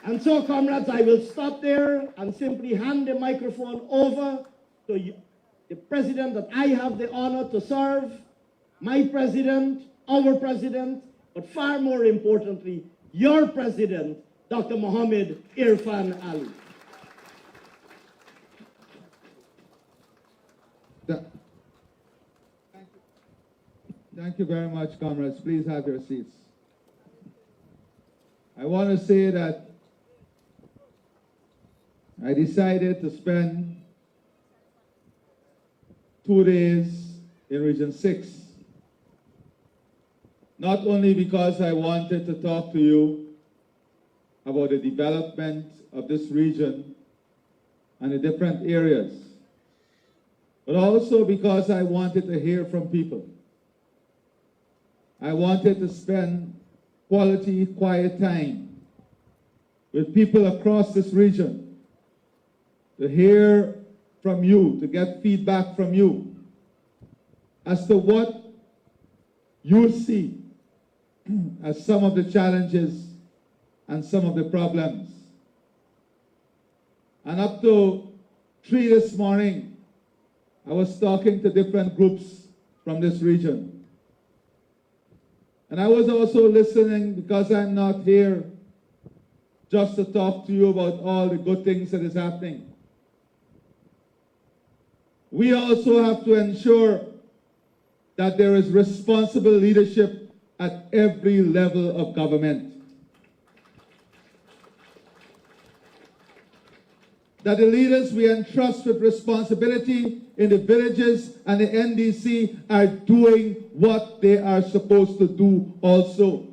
And so, comrades, I will stop there and simply hand the microphone over to the president that I have the honor to serve, my president, our president, but far more importantly, your president, Dr. Mohammed Irfaan Ali. Thank you very much, comrades. Please have your seats. I want to say that I decided to spend 2 days in Region 6. Not only because I wanted to talk to you about the development of this region and the different areas, but also because I wanted to hear from people. I wanted to spend quality, quiet time with people across this region to hear from you, to get feedback from you as to what you see as some of the challenges and some of the problems. And up to 3 this morning, I was talking to different groups from this region. And I was also listening because I'm not here just to talk to you about all the good things that is happening. We also have to ensure that there is responsible leadership at every level of government. That the leaders we entrust with responsibility in the villages and the NDC are doing what they are supposed to do also.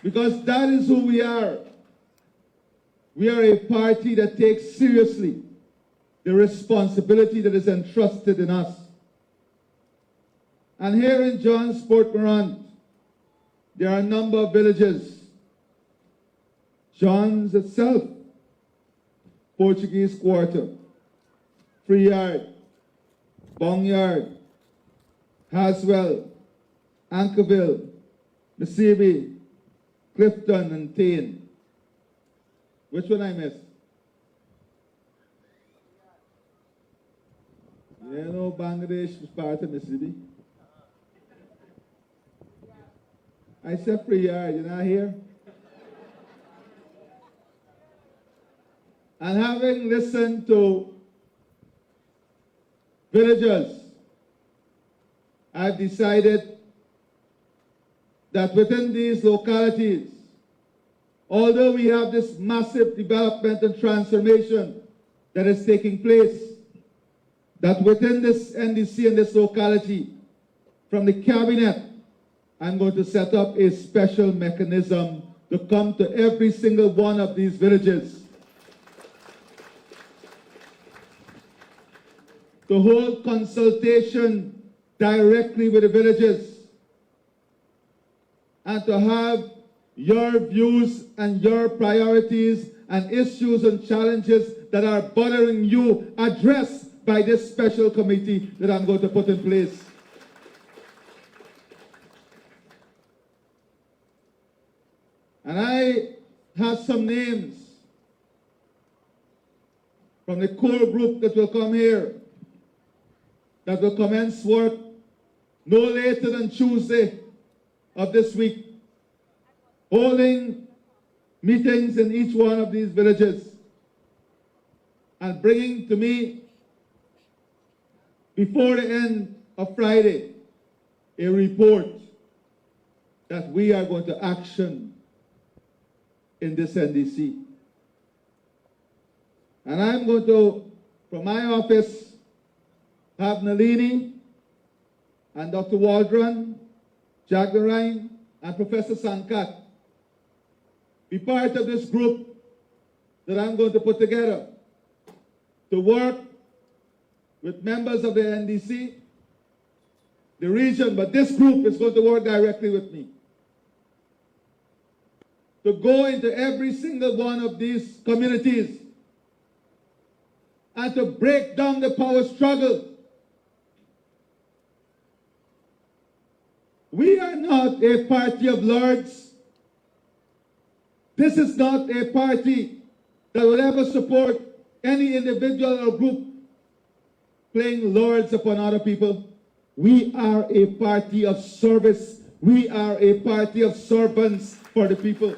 Because that is who we are. We are a party that takes seriously the responsibility that is entrusted in us. And here in John's Port Mourant, there are a number of villages. John's itself, Portuguese Quarter, Free Yard, Bongyard, Haswell, Ankerville, Mississippi, Clifton, and Tain. Which one I missed? You know Bangladesh was part of Mississippi? I said Free Yard, you're not here? And having listened to villagers, I've decided that within these localities, although we have this massive development and transformation that is taking place, that within this NDC and this locality, from the cabinet, I'm going to set up a special mechanism to come to every single one of these villages, to hold consultation directly with the villages, and to have your views and your priorities and issues and challenges that are bothering you addressed by this special committee that I'm going to put in place. And I have some names from the core group that will come here, that will commence work no later than Tuesday of this week, holding meetings in each one of these villages and bringing to me before the end of Friday a report that we are going to action in this NDC. And I'm going to, from my office, have Nalini and Dr. Waldron, Jagdarine, and Professor Sankat be part of this group that I'm going to put together to work with members of the NDC, the region, but this group is going to work directly with me to go into every single one of these communities and to break down the power struggle. We are not a party of lords. This is not a party that will ever support any individual or group playing lords upon other people. We are a party of service. We are a party of servants for the people.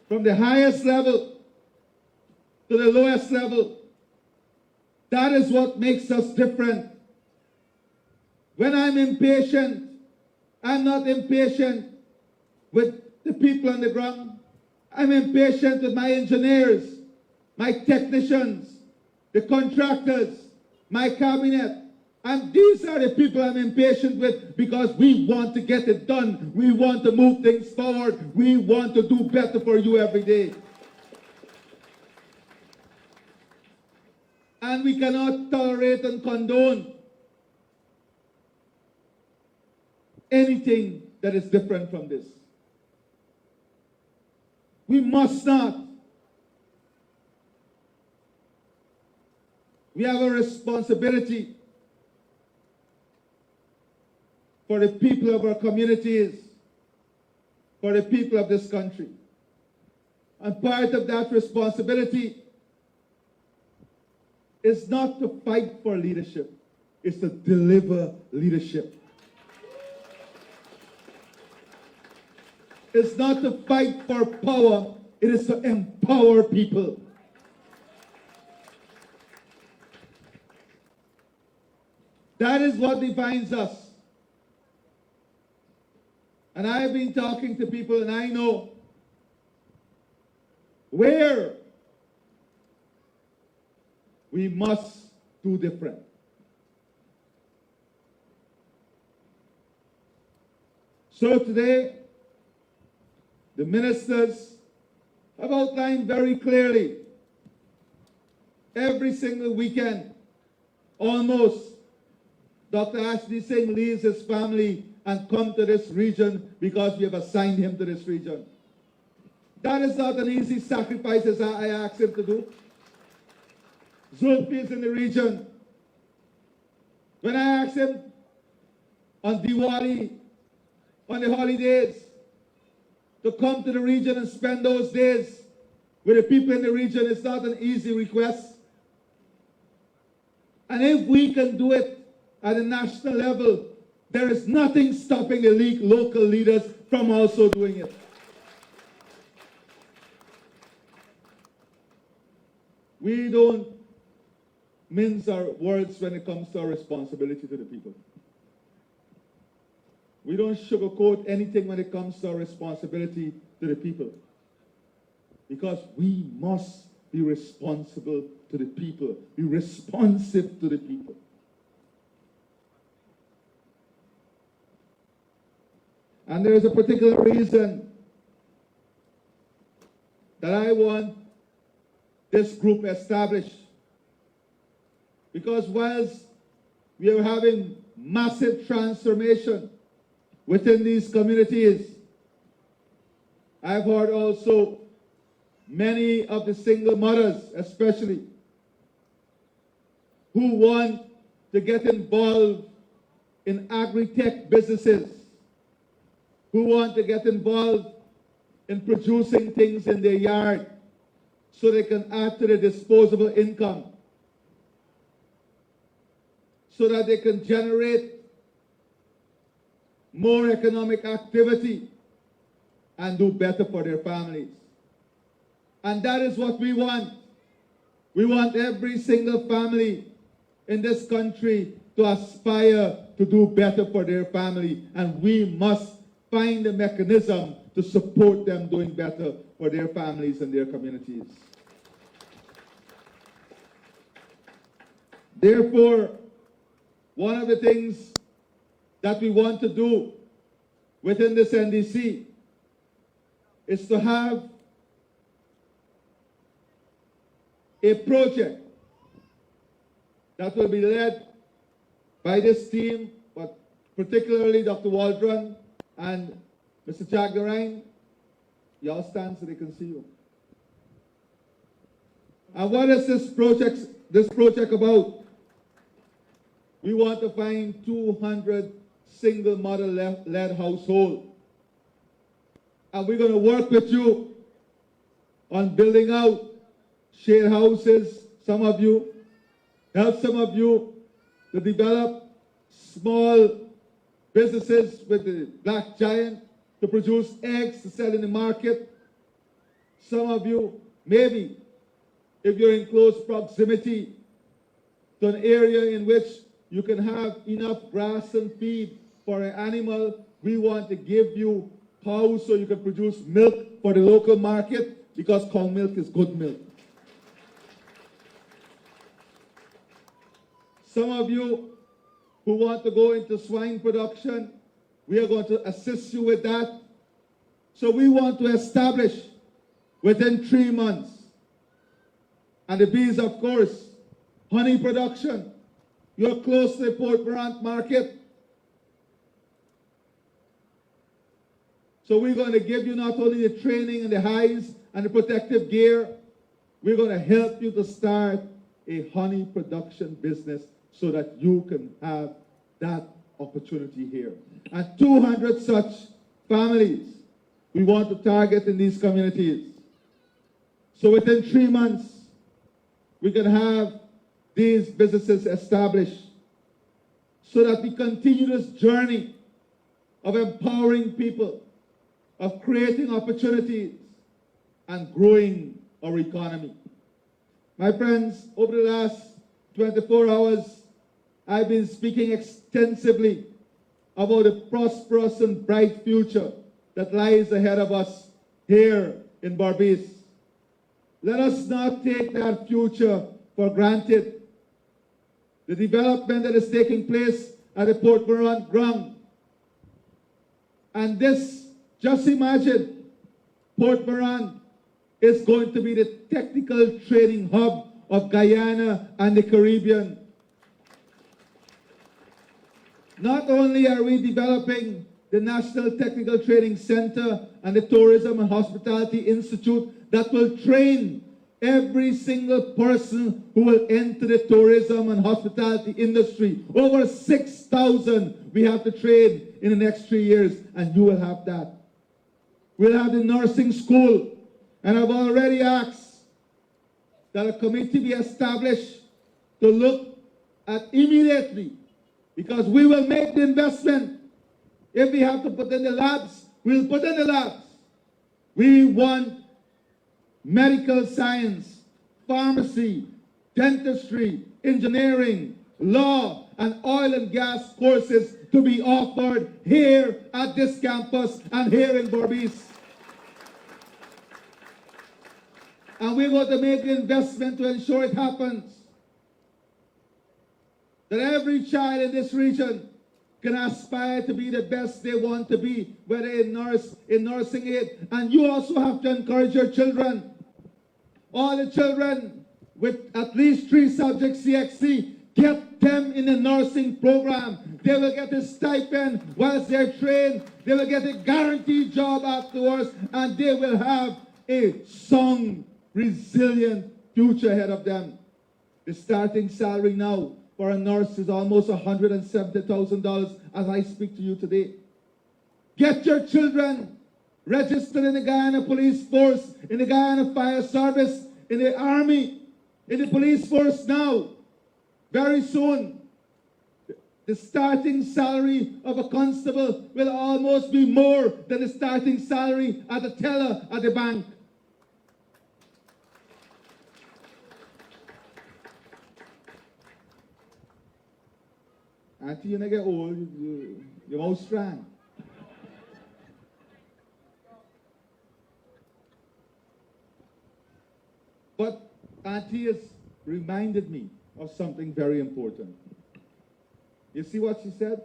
From the highest level to the lowest level, that is what makes us different. When I'm impatient, I'm not impatient with the people on the ground. I'm impatient with my engineers, my technicians, the contractors, my cabinet. And these are the people I'm impatient with because we want to get it done. We want to move things forward. We want to do better for you every day. And we cannot tolerate and condone anything that is different from this. We must not. We have a responsibility for the people of our communities, for the people of this country. And part of that responsibility is not to fight for leadership, it's to deliver leadership. It's not to fight for power, it is to empower people. That is what defines us. And I have been talking to people, and I know where we must do different. So today, the ministers have outlined very clearly every single weekend, almost, Dr. Ashley Singh leaves his family and come to this region because we have assigned him to this region. That is not an easy sacrifice as I asked him to do. Zulfi is in the region. When I asked him on Diwali, on the holidays, to come to the region and spend those days with the people in the region, it's not an easy request. And if we can do it at a national level, there is nothing stopping the local leaders from also doing it. We don't mince our words when it comes to our responsibility to the people. We don't sugarcoat anything when it comes to our responsibility to the people. Because we must be responsible to the people, be responsive to the people. And there is a particular reason that I want this group established. Because whilst we are having massive transformation within these communities, I've heard also many of the single mothers, especially, who want to get involved in agri-tech businesses, who want to get involved in producing things in their yard so they can add to their disposable income, so that they can generate more economic activity and do better for their families. And that is what we want. We want every single family in this country to aspire to do better for their family, and we must find a mechanism to support them doing better for their families and their communities. Therefore, one of the things that we want to do within this NDC is to have a project that will be led by this team, but particularly Dr. Waldron and Mr. Jagdarain. Y'all stand so they can see you. And what is this project about? We want to find 200 single mother-led households. And we're going to work with you on building out shared houses, some of you, help some of you to develop small businesses with the Black Giant to produce eggs to sell in the market. Some of you, maybe, if you're in close proximity to an area in which you can have enough grass and feed for an animal We want to give you cows so you can produce milk for the local market, because cow milk is good milk. Some of you who want to go into swine production, we are going to assist you with that. So we want to establish within 3 months, and the bees, of course, honey production. You're close to the Port Mourant market. So we're going to give you not only the training and the hives and the protective gear, we're going to help you to start a honey production business so that you can have that opportunity here. And 200 such families we want to target in these communities. So within 3 months, we can have these businesses established so that we continue this journey of empowering people, of creating opportunities, and growing our economy. My friends, over the last 24 hours, I've been speaking extensively about the prosperous and bright future that lies ahead of us here in Berbice. Let us not take that future for granted. The development that is taking place at the Port Mourant ground. And this, just imagine, Port Mourant is going to be the technical training hub of Guyana and the Caribbean. Not only are we developing the National Technical Training Center and the Tourism and Hospitality Institute that will train every single person who will enter the tourism and hospitality industry. Over 6,000 we have to train in the next 3 years, and you will have that. We'll have the nursing school, and I've already asked that a committee be established to look at immediately, because we will make the investment. If we have to put in the labs, we'll put in the labs. We want medical science, pharmacy, dentistry, engineering, law, and oil and gas courses to be offered here at this campus and here in Berbice. And we're going to make the investment to ensure it happens. That every child in this region can aspire to be the best they want to be, whether in nursing aid. And you also have to encourage your children. All the children with at least 3 subjects CXC, get them in the nursing program. They will get a stipend whilst they're trained. They will get a guaranteed job afterwards, and they will have a strong, resilient future ahead of them. The starting salary now for a nurse is almost $170,000 as I speak to you today. Get your children registered in the Guyana Police Force, in the Guyana Fire Service, in the Army, in the police force now. Very soon, the starting salary of a constable will almost be more than the starting salary at a teller at the bank. Until you get old, you're more strong. But Auntie has reminded me of something very important. You see what she said?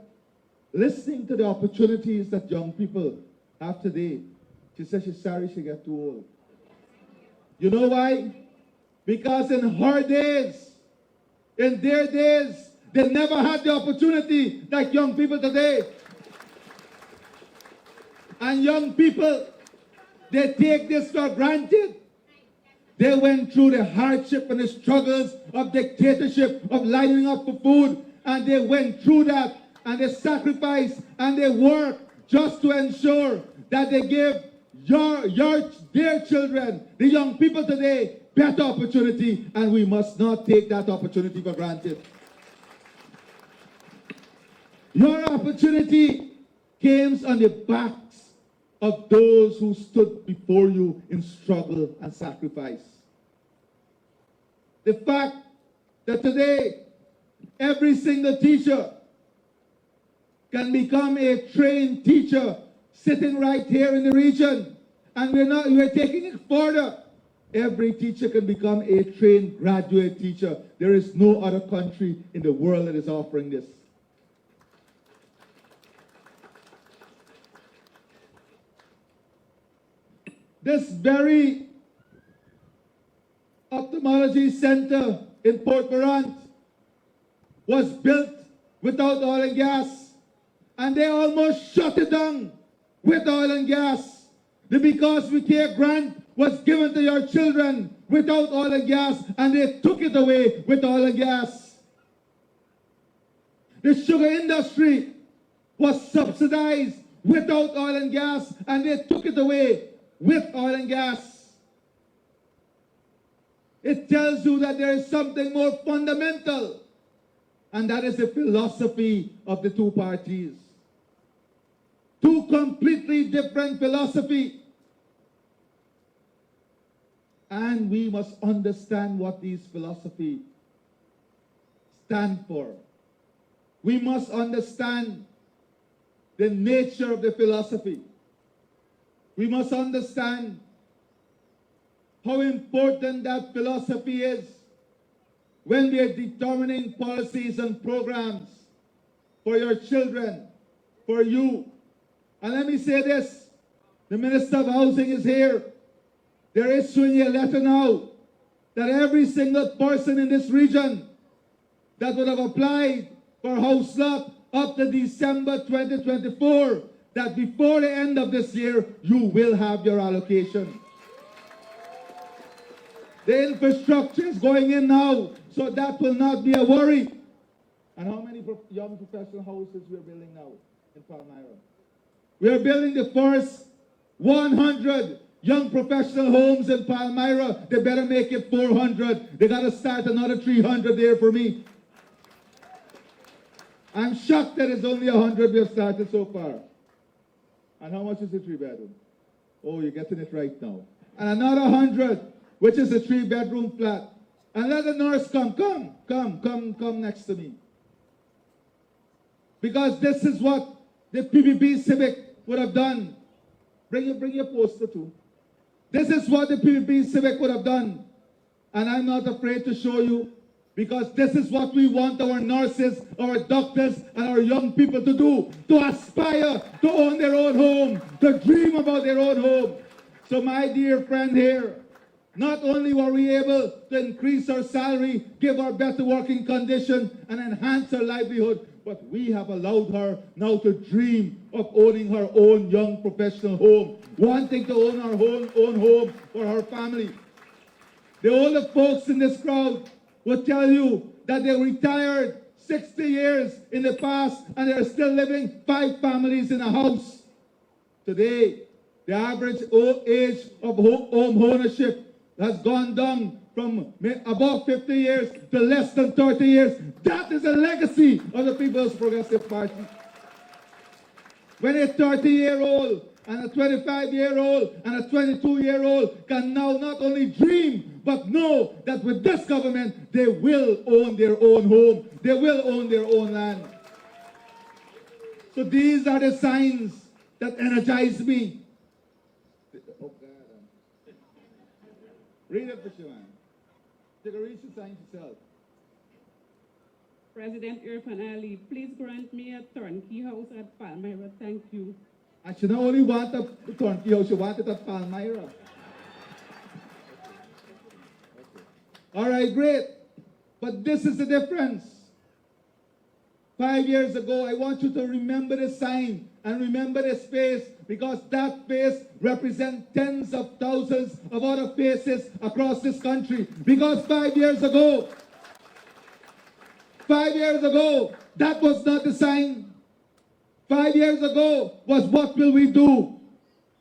Listening to the opportunities that young people have today, she said she's sorry she got too old. You know why? Because in her days, in their days, they never had the opportunity like young people today. And young people, they take this for granted. They went through the hardship and the struggles of dictatorship, of lining up for food, and they went through that, and they sacrificed, and they worked just to ensure that they give their children, the young people today, better opportunity, and we must not take that opportunity for granted. Your opportunity came on the backs of those who stood before you in struggle and sacrifice. The fact that today every single teacher can become a trained teacher sitting right here in the region. And we're taking it further. Every teacher can become a trained graduate teacher. There is no other country in the world that is offering this. This very ophthalmology center in Port Mourant was built without oil and gas, and they almost shut it down with oil and gas. The Because We Care grant was given to your children without oil and gas, and they took it away with oil and gas. The sugar industry was subsidized without oil and gas, and they took it away with oil and gas. It tells you that there is something more fundamental, and that is the philosophy of the two parties. Two completely different philosophies. And we must understand what these philosophies stand for. We must understand the nature of the philosophy. We must understand how important that philosophy is when we are determining policies and programs for your children, for you. And let me say this, the Minister of Housing is here. They're issuing a letter now that every single person in this region that would have applied for house lot up to December 2024, that before the end of this year, you will have your allocation. The infrastructure is going in now, so that will not be a worry. And how many young professional houses we are building now in Palmyra? We are building the first 100 young professional homes in Palmyra. They better make it 400. They got to start another 300 there for me. I'm shocked that it's only 100 we have started so far. And how much is the 3-bedroom? Oh, you're getting it right now. And another 100, which is a 3-bedroom flat. And let the nurse come next to me. Because this is what the PPP Civic would have done. Bring your poster too. This is what the PPP Civic would have done. And I'm not afraid to show you, because this is what we want our nurses, our doctors, and our young people to do, to aspire to own their own home, to dream about their own home. So my dear friend here, not only were we able to increase our salary, give her better working condition, and enhance her livelihood, but we have allowed her now to dream of owning her own young professional home, wanting to own her own home for her family. The older folks in this crowd will tell you that they retired 60 years in the past and they're still living 5 families in a house. Today, the average age of home ownership has gone down from above 50 years to less than 30 years. That is a legacy of the People's Progressive Party. When a 30-year-old and a 25-year-old and a 22-year-old can now not only dream, but know that with this government, they will own their own home. They will own their own land. So these are the signs that energize me. Oh, God. Read it, Fisherman. Take a read the signs yourself. President Irfaan Ali, please grant me a turnkey house at Palmyra. Thank you. And she not only want a turnkey house, she wanted at Palmyra. All right, great. But this is the difference. 5 years ago, I want you to remember the sign and remember the face, because that face represents tens of thousands of other faces across this country. Because 5 years ago, that was not the sign. 5 years ago was what will we do?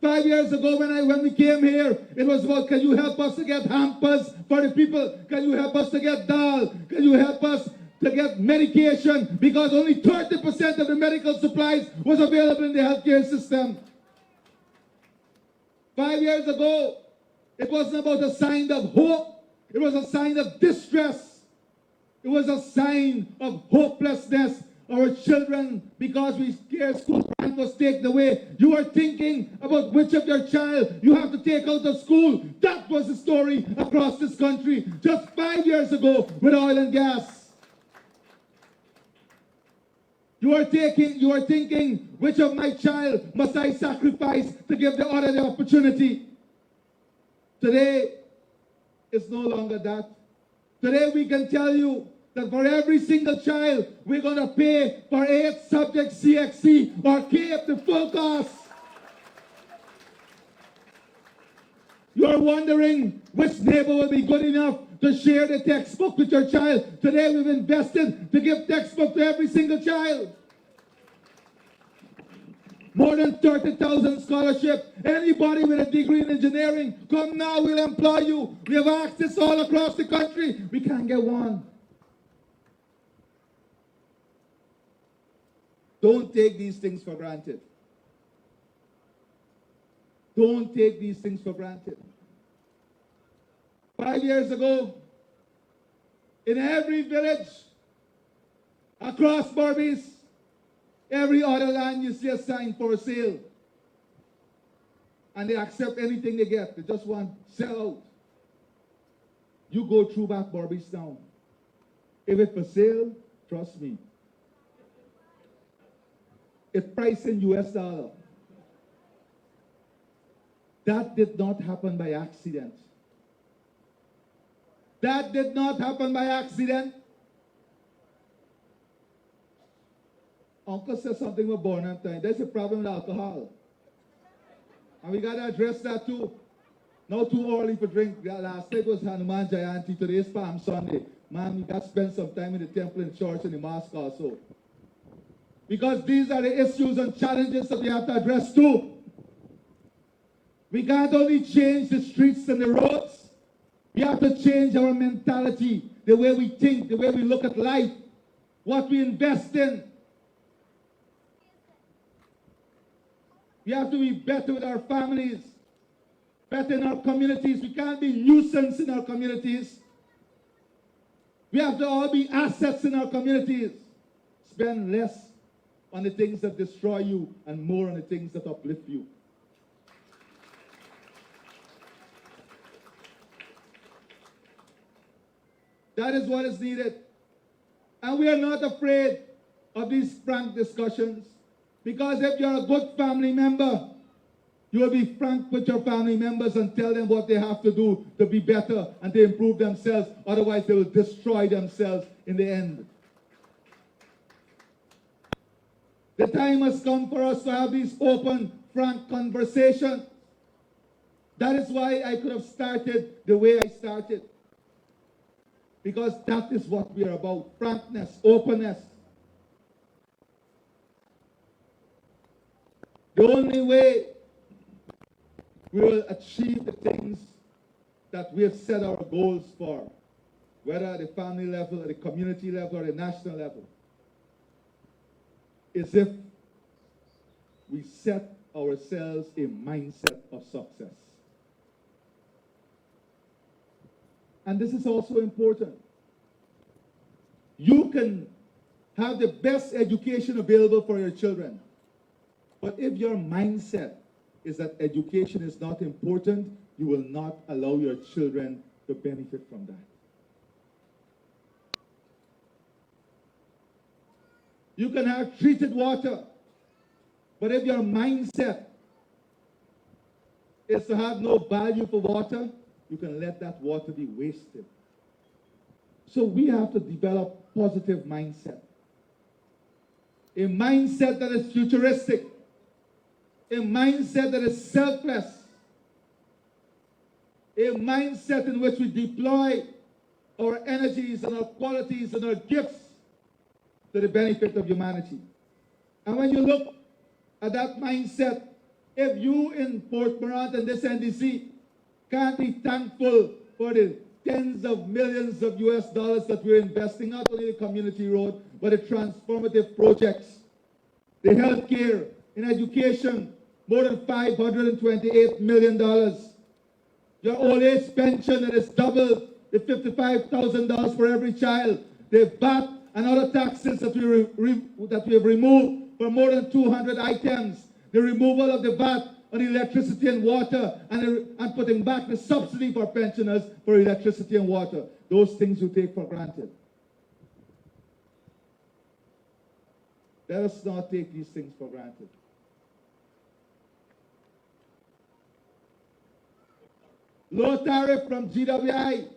5 years ago when we came here, it was about, can you help us to get hampers for the people? Can you help us to get dal? Can you help us to get medication? Because only 30% of the medical supplies was available in the healthcare system. 5 years ago, it wasn't about a sign of hope. It was a sign of distress. It was a sign of hopelessness. our children because we scared school grant was taken away. You are thinking about which of your child you have to take out of school. That was the story across this country just 5 years ago with oil and gas. You are thinking, which of my child must I sacrifice to give the other the opportunity? Today, it's no longer that. Today we can tell you that for every single child, we're going to pay for 8 subjects CXC or KF the full cost. You're wondering which neighbor will be good enough to share the textbook with your child. Today we've invested to give textbook to every single child. More than 30,000 scholarship. Anybody with a degree in engineering, come now, we'll employ you. We have access all across the country. We can't get one. Don't take these things for granted. Don't take these things for granted. 5 years ago, in every village across Barbados, every other land you see a sign for sale. And they accept anything they get. They just want sell out. You go through back Barbados now. If it's for sale, trust me. It's priced in US dollar. That did not happen by accident. That did not happen by accident. Uncle said something about Bornham time. There's a problem with alcohol. And we got to address that too. Not too early for drink. Last night was Hanuman Jayanti. Today is Palm Sunday. Man, we got to spend some time in the temple and church and the mosque also. Because these are the issues and challenges that we have to address too. We can't only change the streets and the roads. We have to change our mentality, the way we think, the way we look at life, what we invest in. We have to be better with our families, better in our communities. We can't be nuisance in our communities. We have to all be assets in our communities. Spend less on the things that destroy you and more on the things that uplift you. That is what is needed. And we are not afraid of these frank discussions. Because if you're a good family member, you will be frank with your family members and tell them what they have to do to be better and to improve themselves. Otherwise, they will destroy themselves in the end. The time has come for us to have these open, frank conversations. That is why I could have started the way I started. Because that is what we are about. Frankness, openness. The only way we will achieve the things that we have set our goals for, whether at the family level, at the community level, or the national level, is if we set ourselves a mindset of success. And this is also important. You can have the best education available for your children. But if your mindset is that education is not important, you will not allow your children to benefit from that. You can have treated water, but if your mindset is to have no value for water, you can let that water be wasted. So we have to develop positive mindset. A mindset that is futuristic. A mindset that is selfless. A mindset in which we deploy our energies and our qualities and our gifts to the benefit of humanity. And when you look at that mindset, if you in Port Mourant and this NDC can't be thankful for the tens of millions of US dollars that we're investing, not only the community road, but the transformative projects, the healthcare, in education, more than $528 million. Your old age pension that is double the $55,000 for every child. The VAT and other taxes that we have removed for more than 200 items. The removal of the VAT on electricity and water, and putting back the subsidy for pensioners for electricity and water. Those things you take for granted. Let us not take these things for granted. Low tariff from GWI.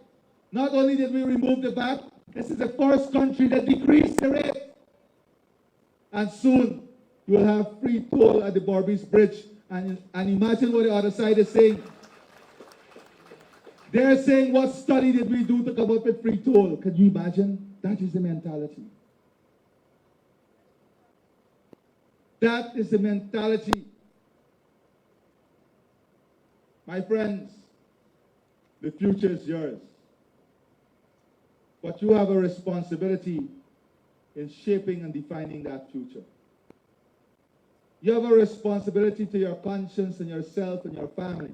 Not only did we remove the VAT, this is the first country that decreased the rate. And soon, you will have free toll at the Berbice Bridge. And imagine what the other side is saying. They're saying, what study did we do to come up with free toll? Can you imagine? That is the mentality. That is the mentality. My friends, the future is yours. But you have a responsibility in shaping and defining that future. You have a responsibility to your conscience and yourself and your family,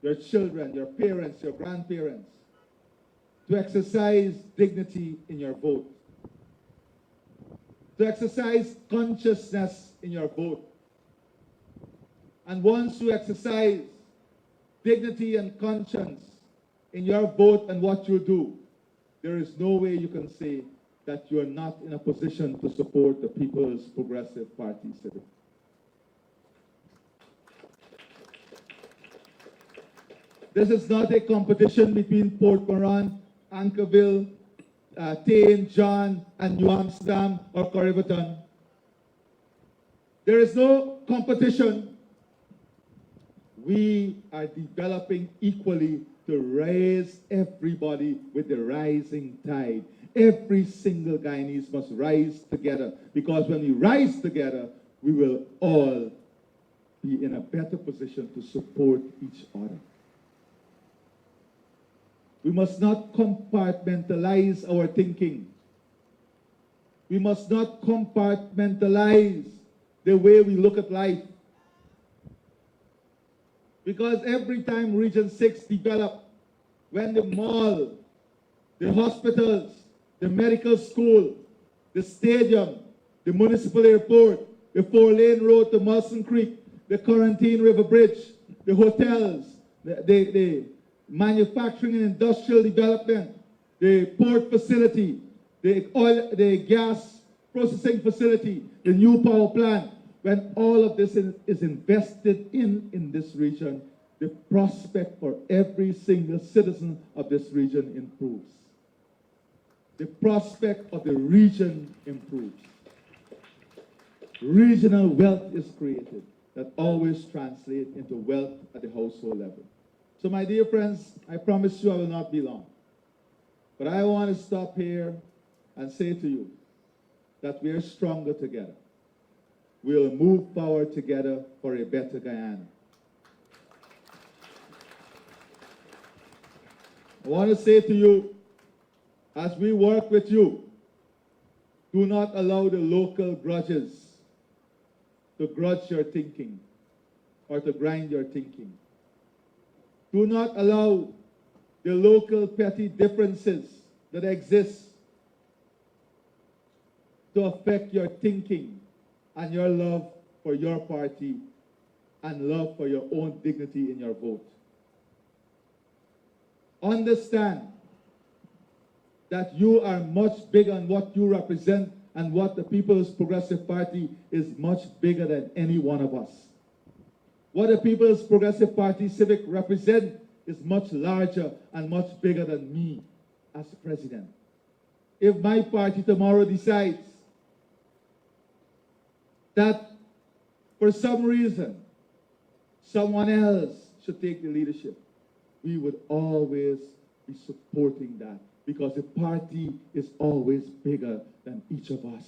your children, your parents, your grandparents, to exercise dignity in your vote, to exercise consciousness in your vote. And once you exercise dignity and conscience in your vote and what you do, there is no way you can say that you are not in a position to support the People's Progressive Party Civic. This is not a competition between Port Mourant, Ankerville, Tain, John, and New Amsterdam or Corriverton. There is no competition. We are developing equally to raise everybody with the rising tide. Every single Guyanese must rise together, because when we rise together, we will all be in a better position to support each other. We must not compartmentalize our thinking. We must not compartmentalize the way we look at life. Because every time Region 6 developed, when the mall, the hospitals, the medical school, the stadium, the municipal airport, the 4-lane road to Molson Creek, the Quarantine River Bridge, the hotels, the manufacturing and industrial development, the port facility, the gas processing facility, the new power plant, when all of this is invested in this region, the prospect for every single citizen of this region improves. The prospect of the region improves. Regional wealth is created that always translates into wealth at the household level. So my dear friends, I promise you I will not be long. But I want to stop here and say to you that we are stronger together. We'll move forward together for a better Guyana. I want to say to you, as we work with you, do not allow the local grudges to grudge your thinking or to grind your thinking. Do not allow the local petty differences that exist to affect your thinking and your love for your party and love for your own dignity in your vote. Understand that you are much bigger than what you represent, and what the People's Progressive Party is much bigger than any one of us. What the People's Progressive Party Civic represent is much larger and much bigger than me as president. If my party tomorrow decides that for some reason someone else should take the leadership, we would always be supporting that, because the party is always bigger than each of us.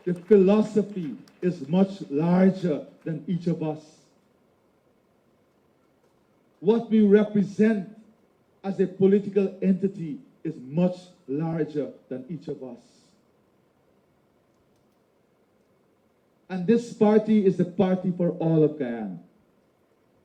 The philosophy is much larger than each of us. What we represent as a political entity is much larger than each of us. And this party is the party for all of Guyana.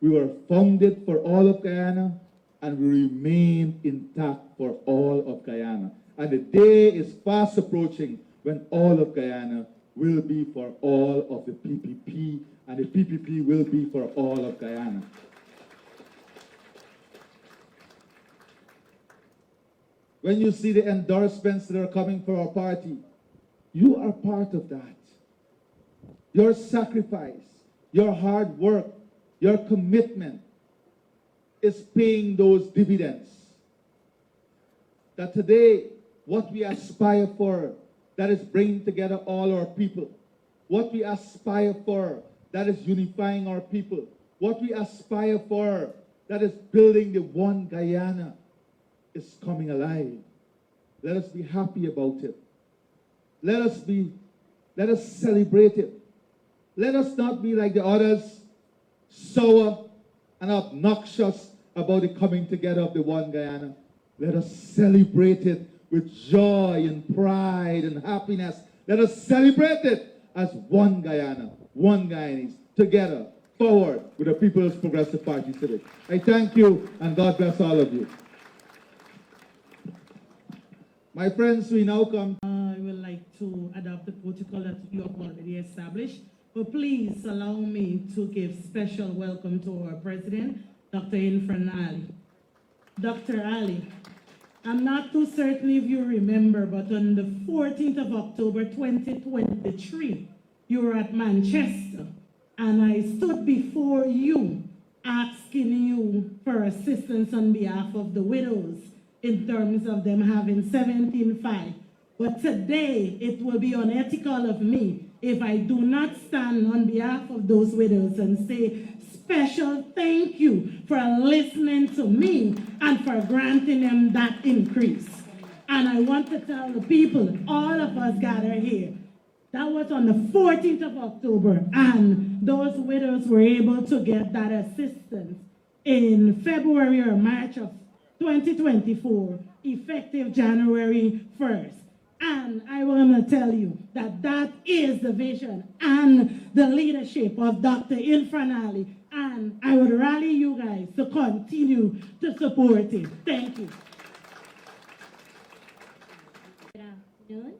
We were founded for all of Guyana, and we remain intact for all of Guyana. And the day is fast approaching when all of Guyana will be for all of the PPP, and the PPP will be for all of Guyana. When you see the endorsements that are coming for our party, you are part of that. Your sacrifice, your hard work, your commitment is paying those dividends. That today, what we aspire for, that is bringing together all our people. What we aspire for, that is unifying our people. What we aspire for, that is building the one Guyana, is coming alive. Let us be happy about it. Let us celebrate it. Let us not be like the others, sour and obnoxious about the coming together of the one Guyana. Let us celebrate it with joy and pride and happiness. Let us celebrate it as one Guyana, one Guyanese, together, forward with the People's Progressive Party today. I thank you, and God bless all of you. My friends, we now come. I would like to adopt the protocol that you have already established, but please allow me to give special welcome to our president, Dr. Irfaan Ali. Dr. Ali, I'm not too certain if you remember, but on the 14th of October 2023, you were at Manchester, and I stood before you asking you for assistance on behalf of the widows in terms of them having 17.5. But today, it will be unethical of me if I do not stand on behalf of those widows and say special thank you for listening to me and for granting them that increase. And I want to tell the people, all of us gathered here, that was on the 14th of October, and those widows were able to get that assistance in February or March of 2024, effective January 1st. And I want to tell you that that is the vision and the leadership of Dr. Irfaan Ali. And I would rally you guys to continue to support it. Thank you. Good afternoon.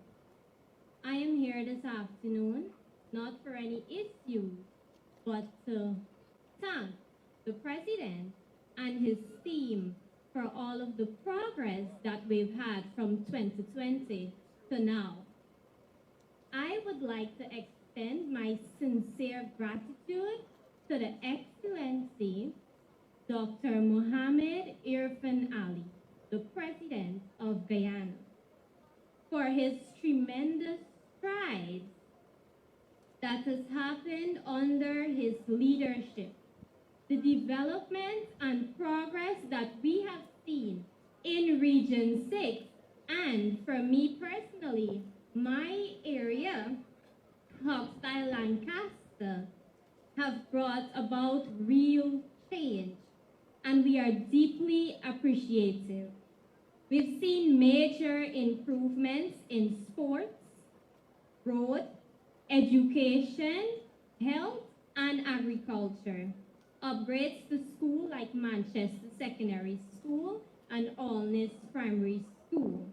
I am here this afternoon, not for any issues, but to thank the President and his team for all of the progress that we've had from 2020 to now. I would like to extend my sincere gratitude to the Excellency Dr. Mohammed Irfaan Ali, the President of Guyana, for his tremendous strides that has happened under his leadership. The development and progress that we have seen in Region 6, and for me personally, my area, Hostile Lancaster, have brought about real change, and we are deeply appreciative. We've seen major improvements in sports, road, education, health, and agriculture. Upgrades to school like Manchester Secondary School and Alness Primary School.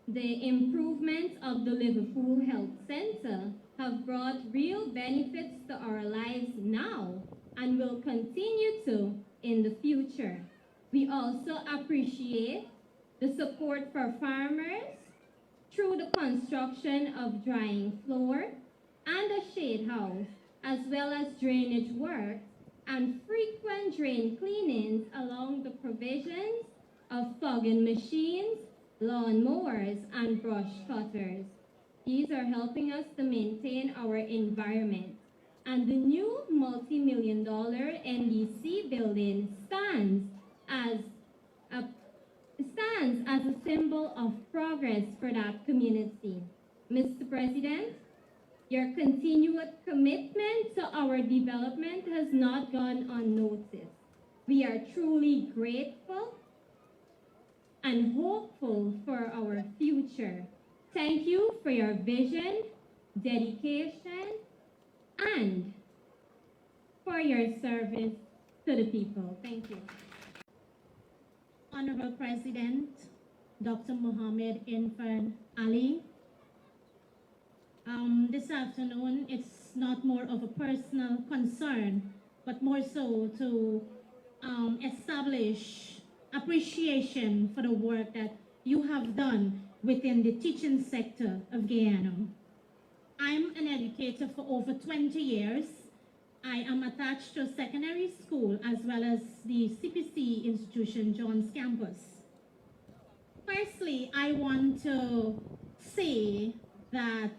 The improvements of the Liverpool Health Center have brought real benefits to our lives now and will continue to in the future. We also appreciate the support for farmers through the construction of drying floor and a shade house, as well as drainage work and frequent drain cleanings along the provisions of fogging machines, lawn mowers, and brush cutters. These are helping us to maintain our environment. And the new multi-million-dollar NDC building stands as a symbol of progress for that community. Mr. President, your continued commitment to our development has not gone unnoticed. We are truly grateful and hopeful for our future. Thank you for your vision, dedication, and for your service to the people. Thank you. Honorable President, Dr. Mohammed Irfaan Ali. This afternoon, it's not more of a personal concern, but more so to establish appreciation for the work that you have done within the teaching sector of Guyana. I'm an educator for over 20 years. I am attached to a secondary school as well as the CPC institution, John's campus. Firstly, I want to say that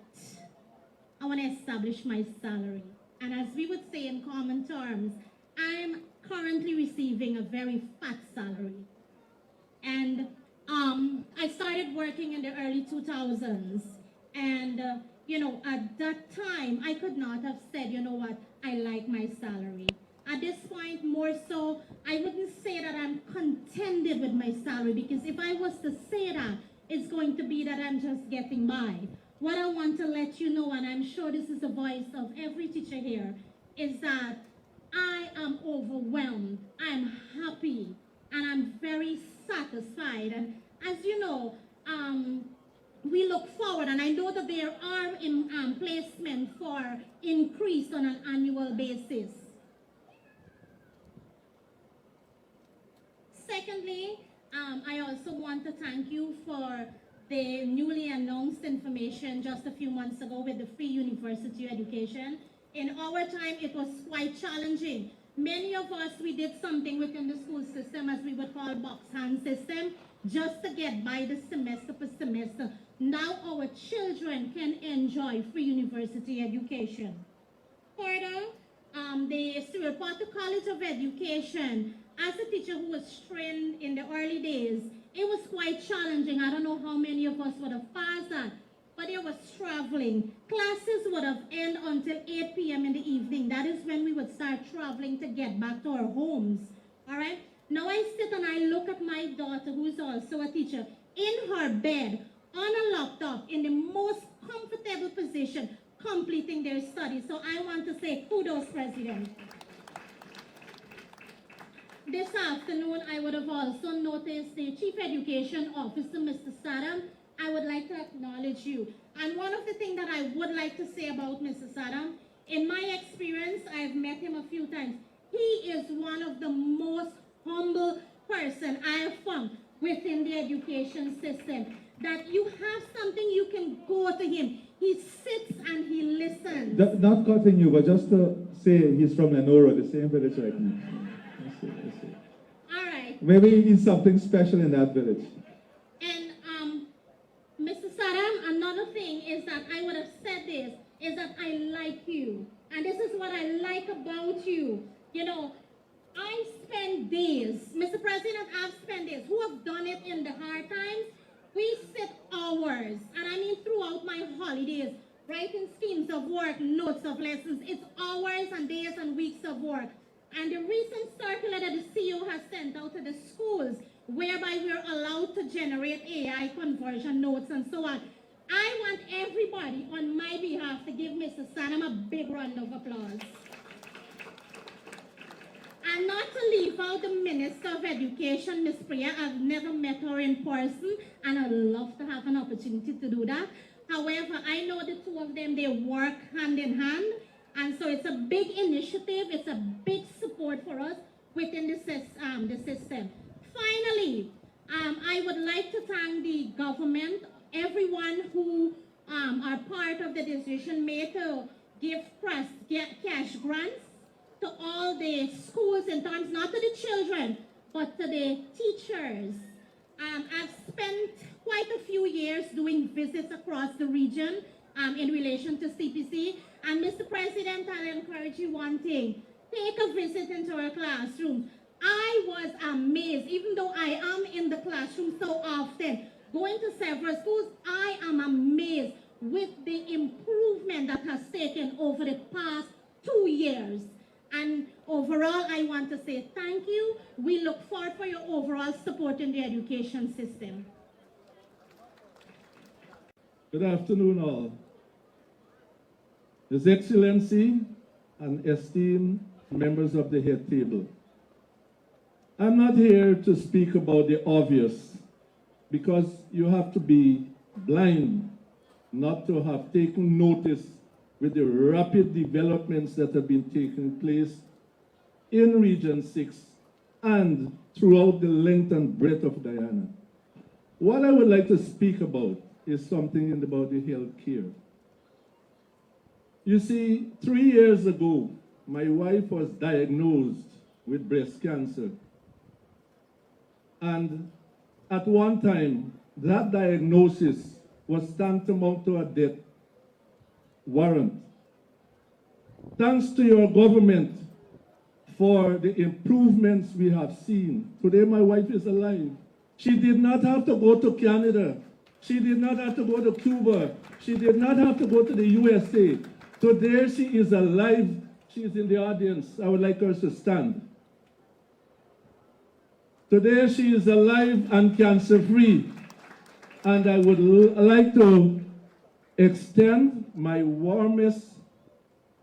I want to establish my salary. And as we would say in common terms, I'm currently receiving a very fat salary. And I started working in the early 2000s. And, at that time, I could not have said, you know what, I like my salary. At this point, more so, I wouldn't say that I'm contented with my salary, because if I was to say that, it's going to be that I'm just getting by. What I want to let you know, and I'm sure this is the voice of every teacher here, is that I am overwhelmed, I'm happy, and I'm very satisfied. And as you know, we look forward, and I know that there are placements for increase on an annual basis. Secondly, I also want to thank you for the newly announced information just a few months ago with the free university education. In our time, it was quite challenging. Many of us, we did something within the school system as we would call box hand system, just to get by the semester per semester. Now our children can enjoy free university education. Further, the Stuart Potter College of Education, as a teacher who was trained in the early days, it was quite challenging. I don't know how many of us would have passed that, but it was traveling. Classes would have ended until 8 p.m. in the evening. That is when we would start traveling to get back to our homes. All right? Now I sit and I look at my daughter, who is also a teacher, in her bed, on a laptop, in the most comfortable position, completing their studies. So I want to say kudos, President. This afternoon, I would have also noticed the Chief Education Officer, Mr. Saddam. I would like to acknowledge you. And one of the things that I would like to say about Mr. Saddam, in my experience, I've met him a few times. He is one of the most humble person I have found within the education system. That you have something, you can go to him. He sits and he listens. Not cutting you, but just to say he's from Lenora, the same village like me. All right. Maybe he's something special in that village. And Mr. Saddam, another thing is that I would have said this, is that I like you. And this is what I like about you. You know, I spend days, Mr. President, I've spent days, who have done it in the hard times. We sit hours, and I mean throughout my holidays, writing schemes of work, notes of lessons. It's hours and days and weeks of work. And the recent circular that the CEO has sent out to the schools, whereby we're allowed to generate AI conversion notes and so on. I want everybody on my behalf to give Mr. Saddam a big round of applause. And not to leave out the Minister of Education, Ms. Priya. I've never met her in person, and I'd love to have an opportunity to do that. However, I know the two of them, they work hand in hand, and so it's a big initiative, it's a big support for us within the system. Finally, I would like to thank the government, everyone who are part of the decision made to give cash grants to all the schools in terms, not to the children, but to the teachers. I've spent quite a few years doing visits across the region in relation to CPC. And Mr. President, I'll encourage you one thing. Take a visit into our classrooms. I was amazed, even though I am in the classroom so often, going to several schools, I am amazed with the improvement that has taken over the past 2 years. And overall, I want to say thank you. We look forward for your overall support in the education system. Good afternoon, all. His Excellency and esteemed members of the head table. I'm not here to speak about the obvious, because you have to be blind not to have taken notice with the rapid developments that have been taking place in Region 6 and throughout the length and breadth of Guyana. What I would like to speak about is something about the health care. You see, 3 years ago, my wife was diagnosed with breast cancer. And at one time, that diagnosis was tantamount to a death warrant. Thanks to your government for the improvements we have seen. Today, my wife is alive. She did not have to go to Canada. She did not have to go to Cuba. She did not have to go to the USA. Today, she is alive. She is in the audience. I would like her to stand. Today, she is alive and cancer-free. And I would like to extend my warmest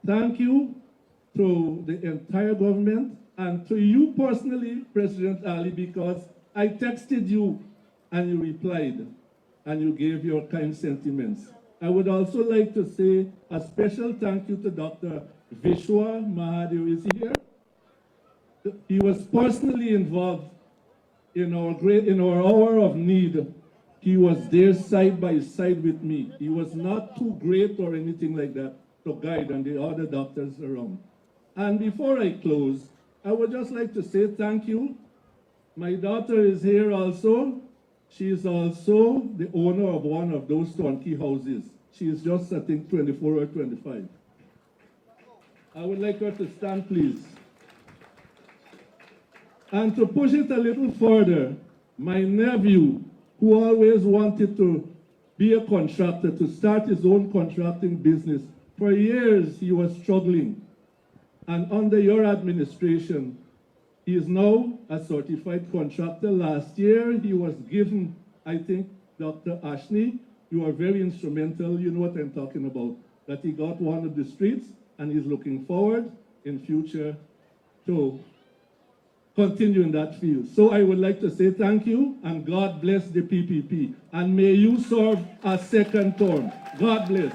thank you to the entire government and to you personally, President Ali, because I texted you and you replied and you gave your kind sentiments. I would also like to say a special thank you to Dr. Vishwa Mahadev. Is he here? He was personally involved in our hour of need. He was there side by side with me. He was not too great or anything like that to guide and the other doctors around. And before I close, I would just like to say thank you. My daughter is here also. She is also the owner of one of those turnkey houses. She is just, I think, 24 or 25. I would like her to stand, please. And to push it a little further, my nephew, who always wanted to be a contractor, to start his own contracting business. For years, he was struggling. And under your administration, he is now a certified contractor. Last year, he was given, I think, Dr. Ashney, you are very instrumental, you know what I'm talking about, that he got one of the streets, and he's looking forward in future to continue in that field. So I would like to say thank you, and God bless the PPP. And may you serve a second term. God bless.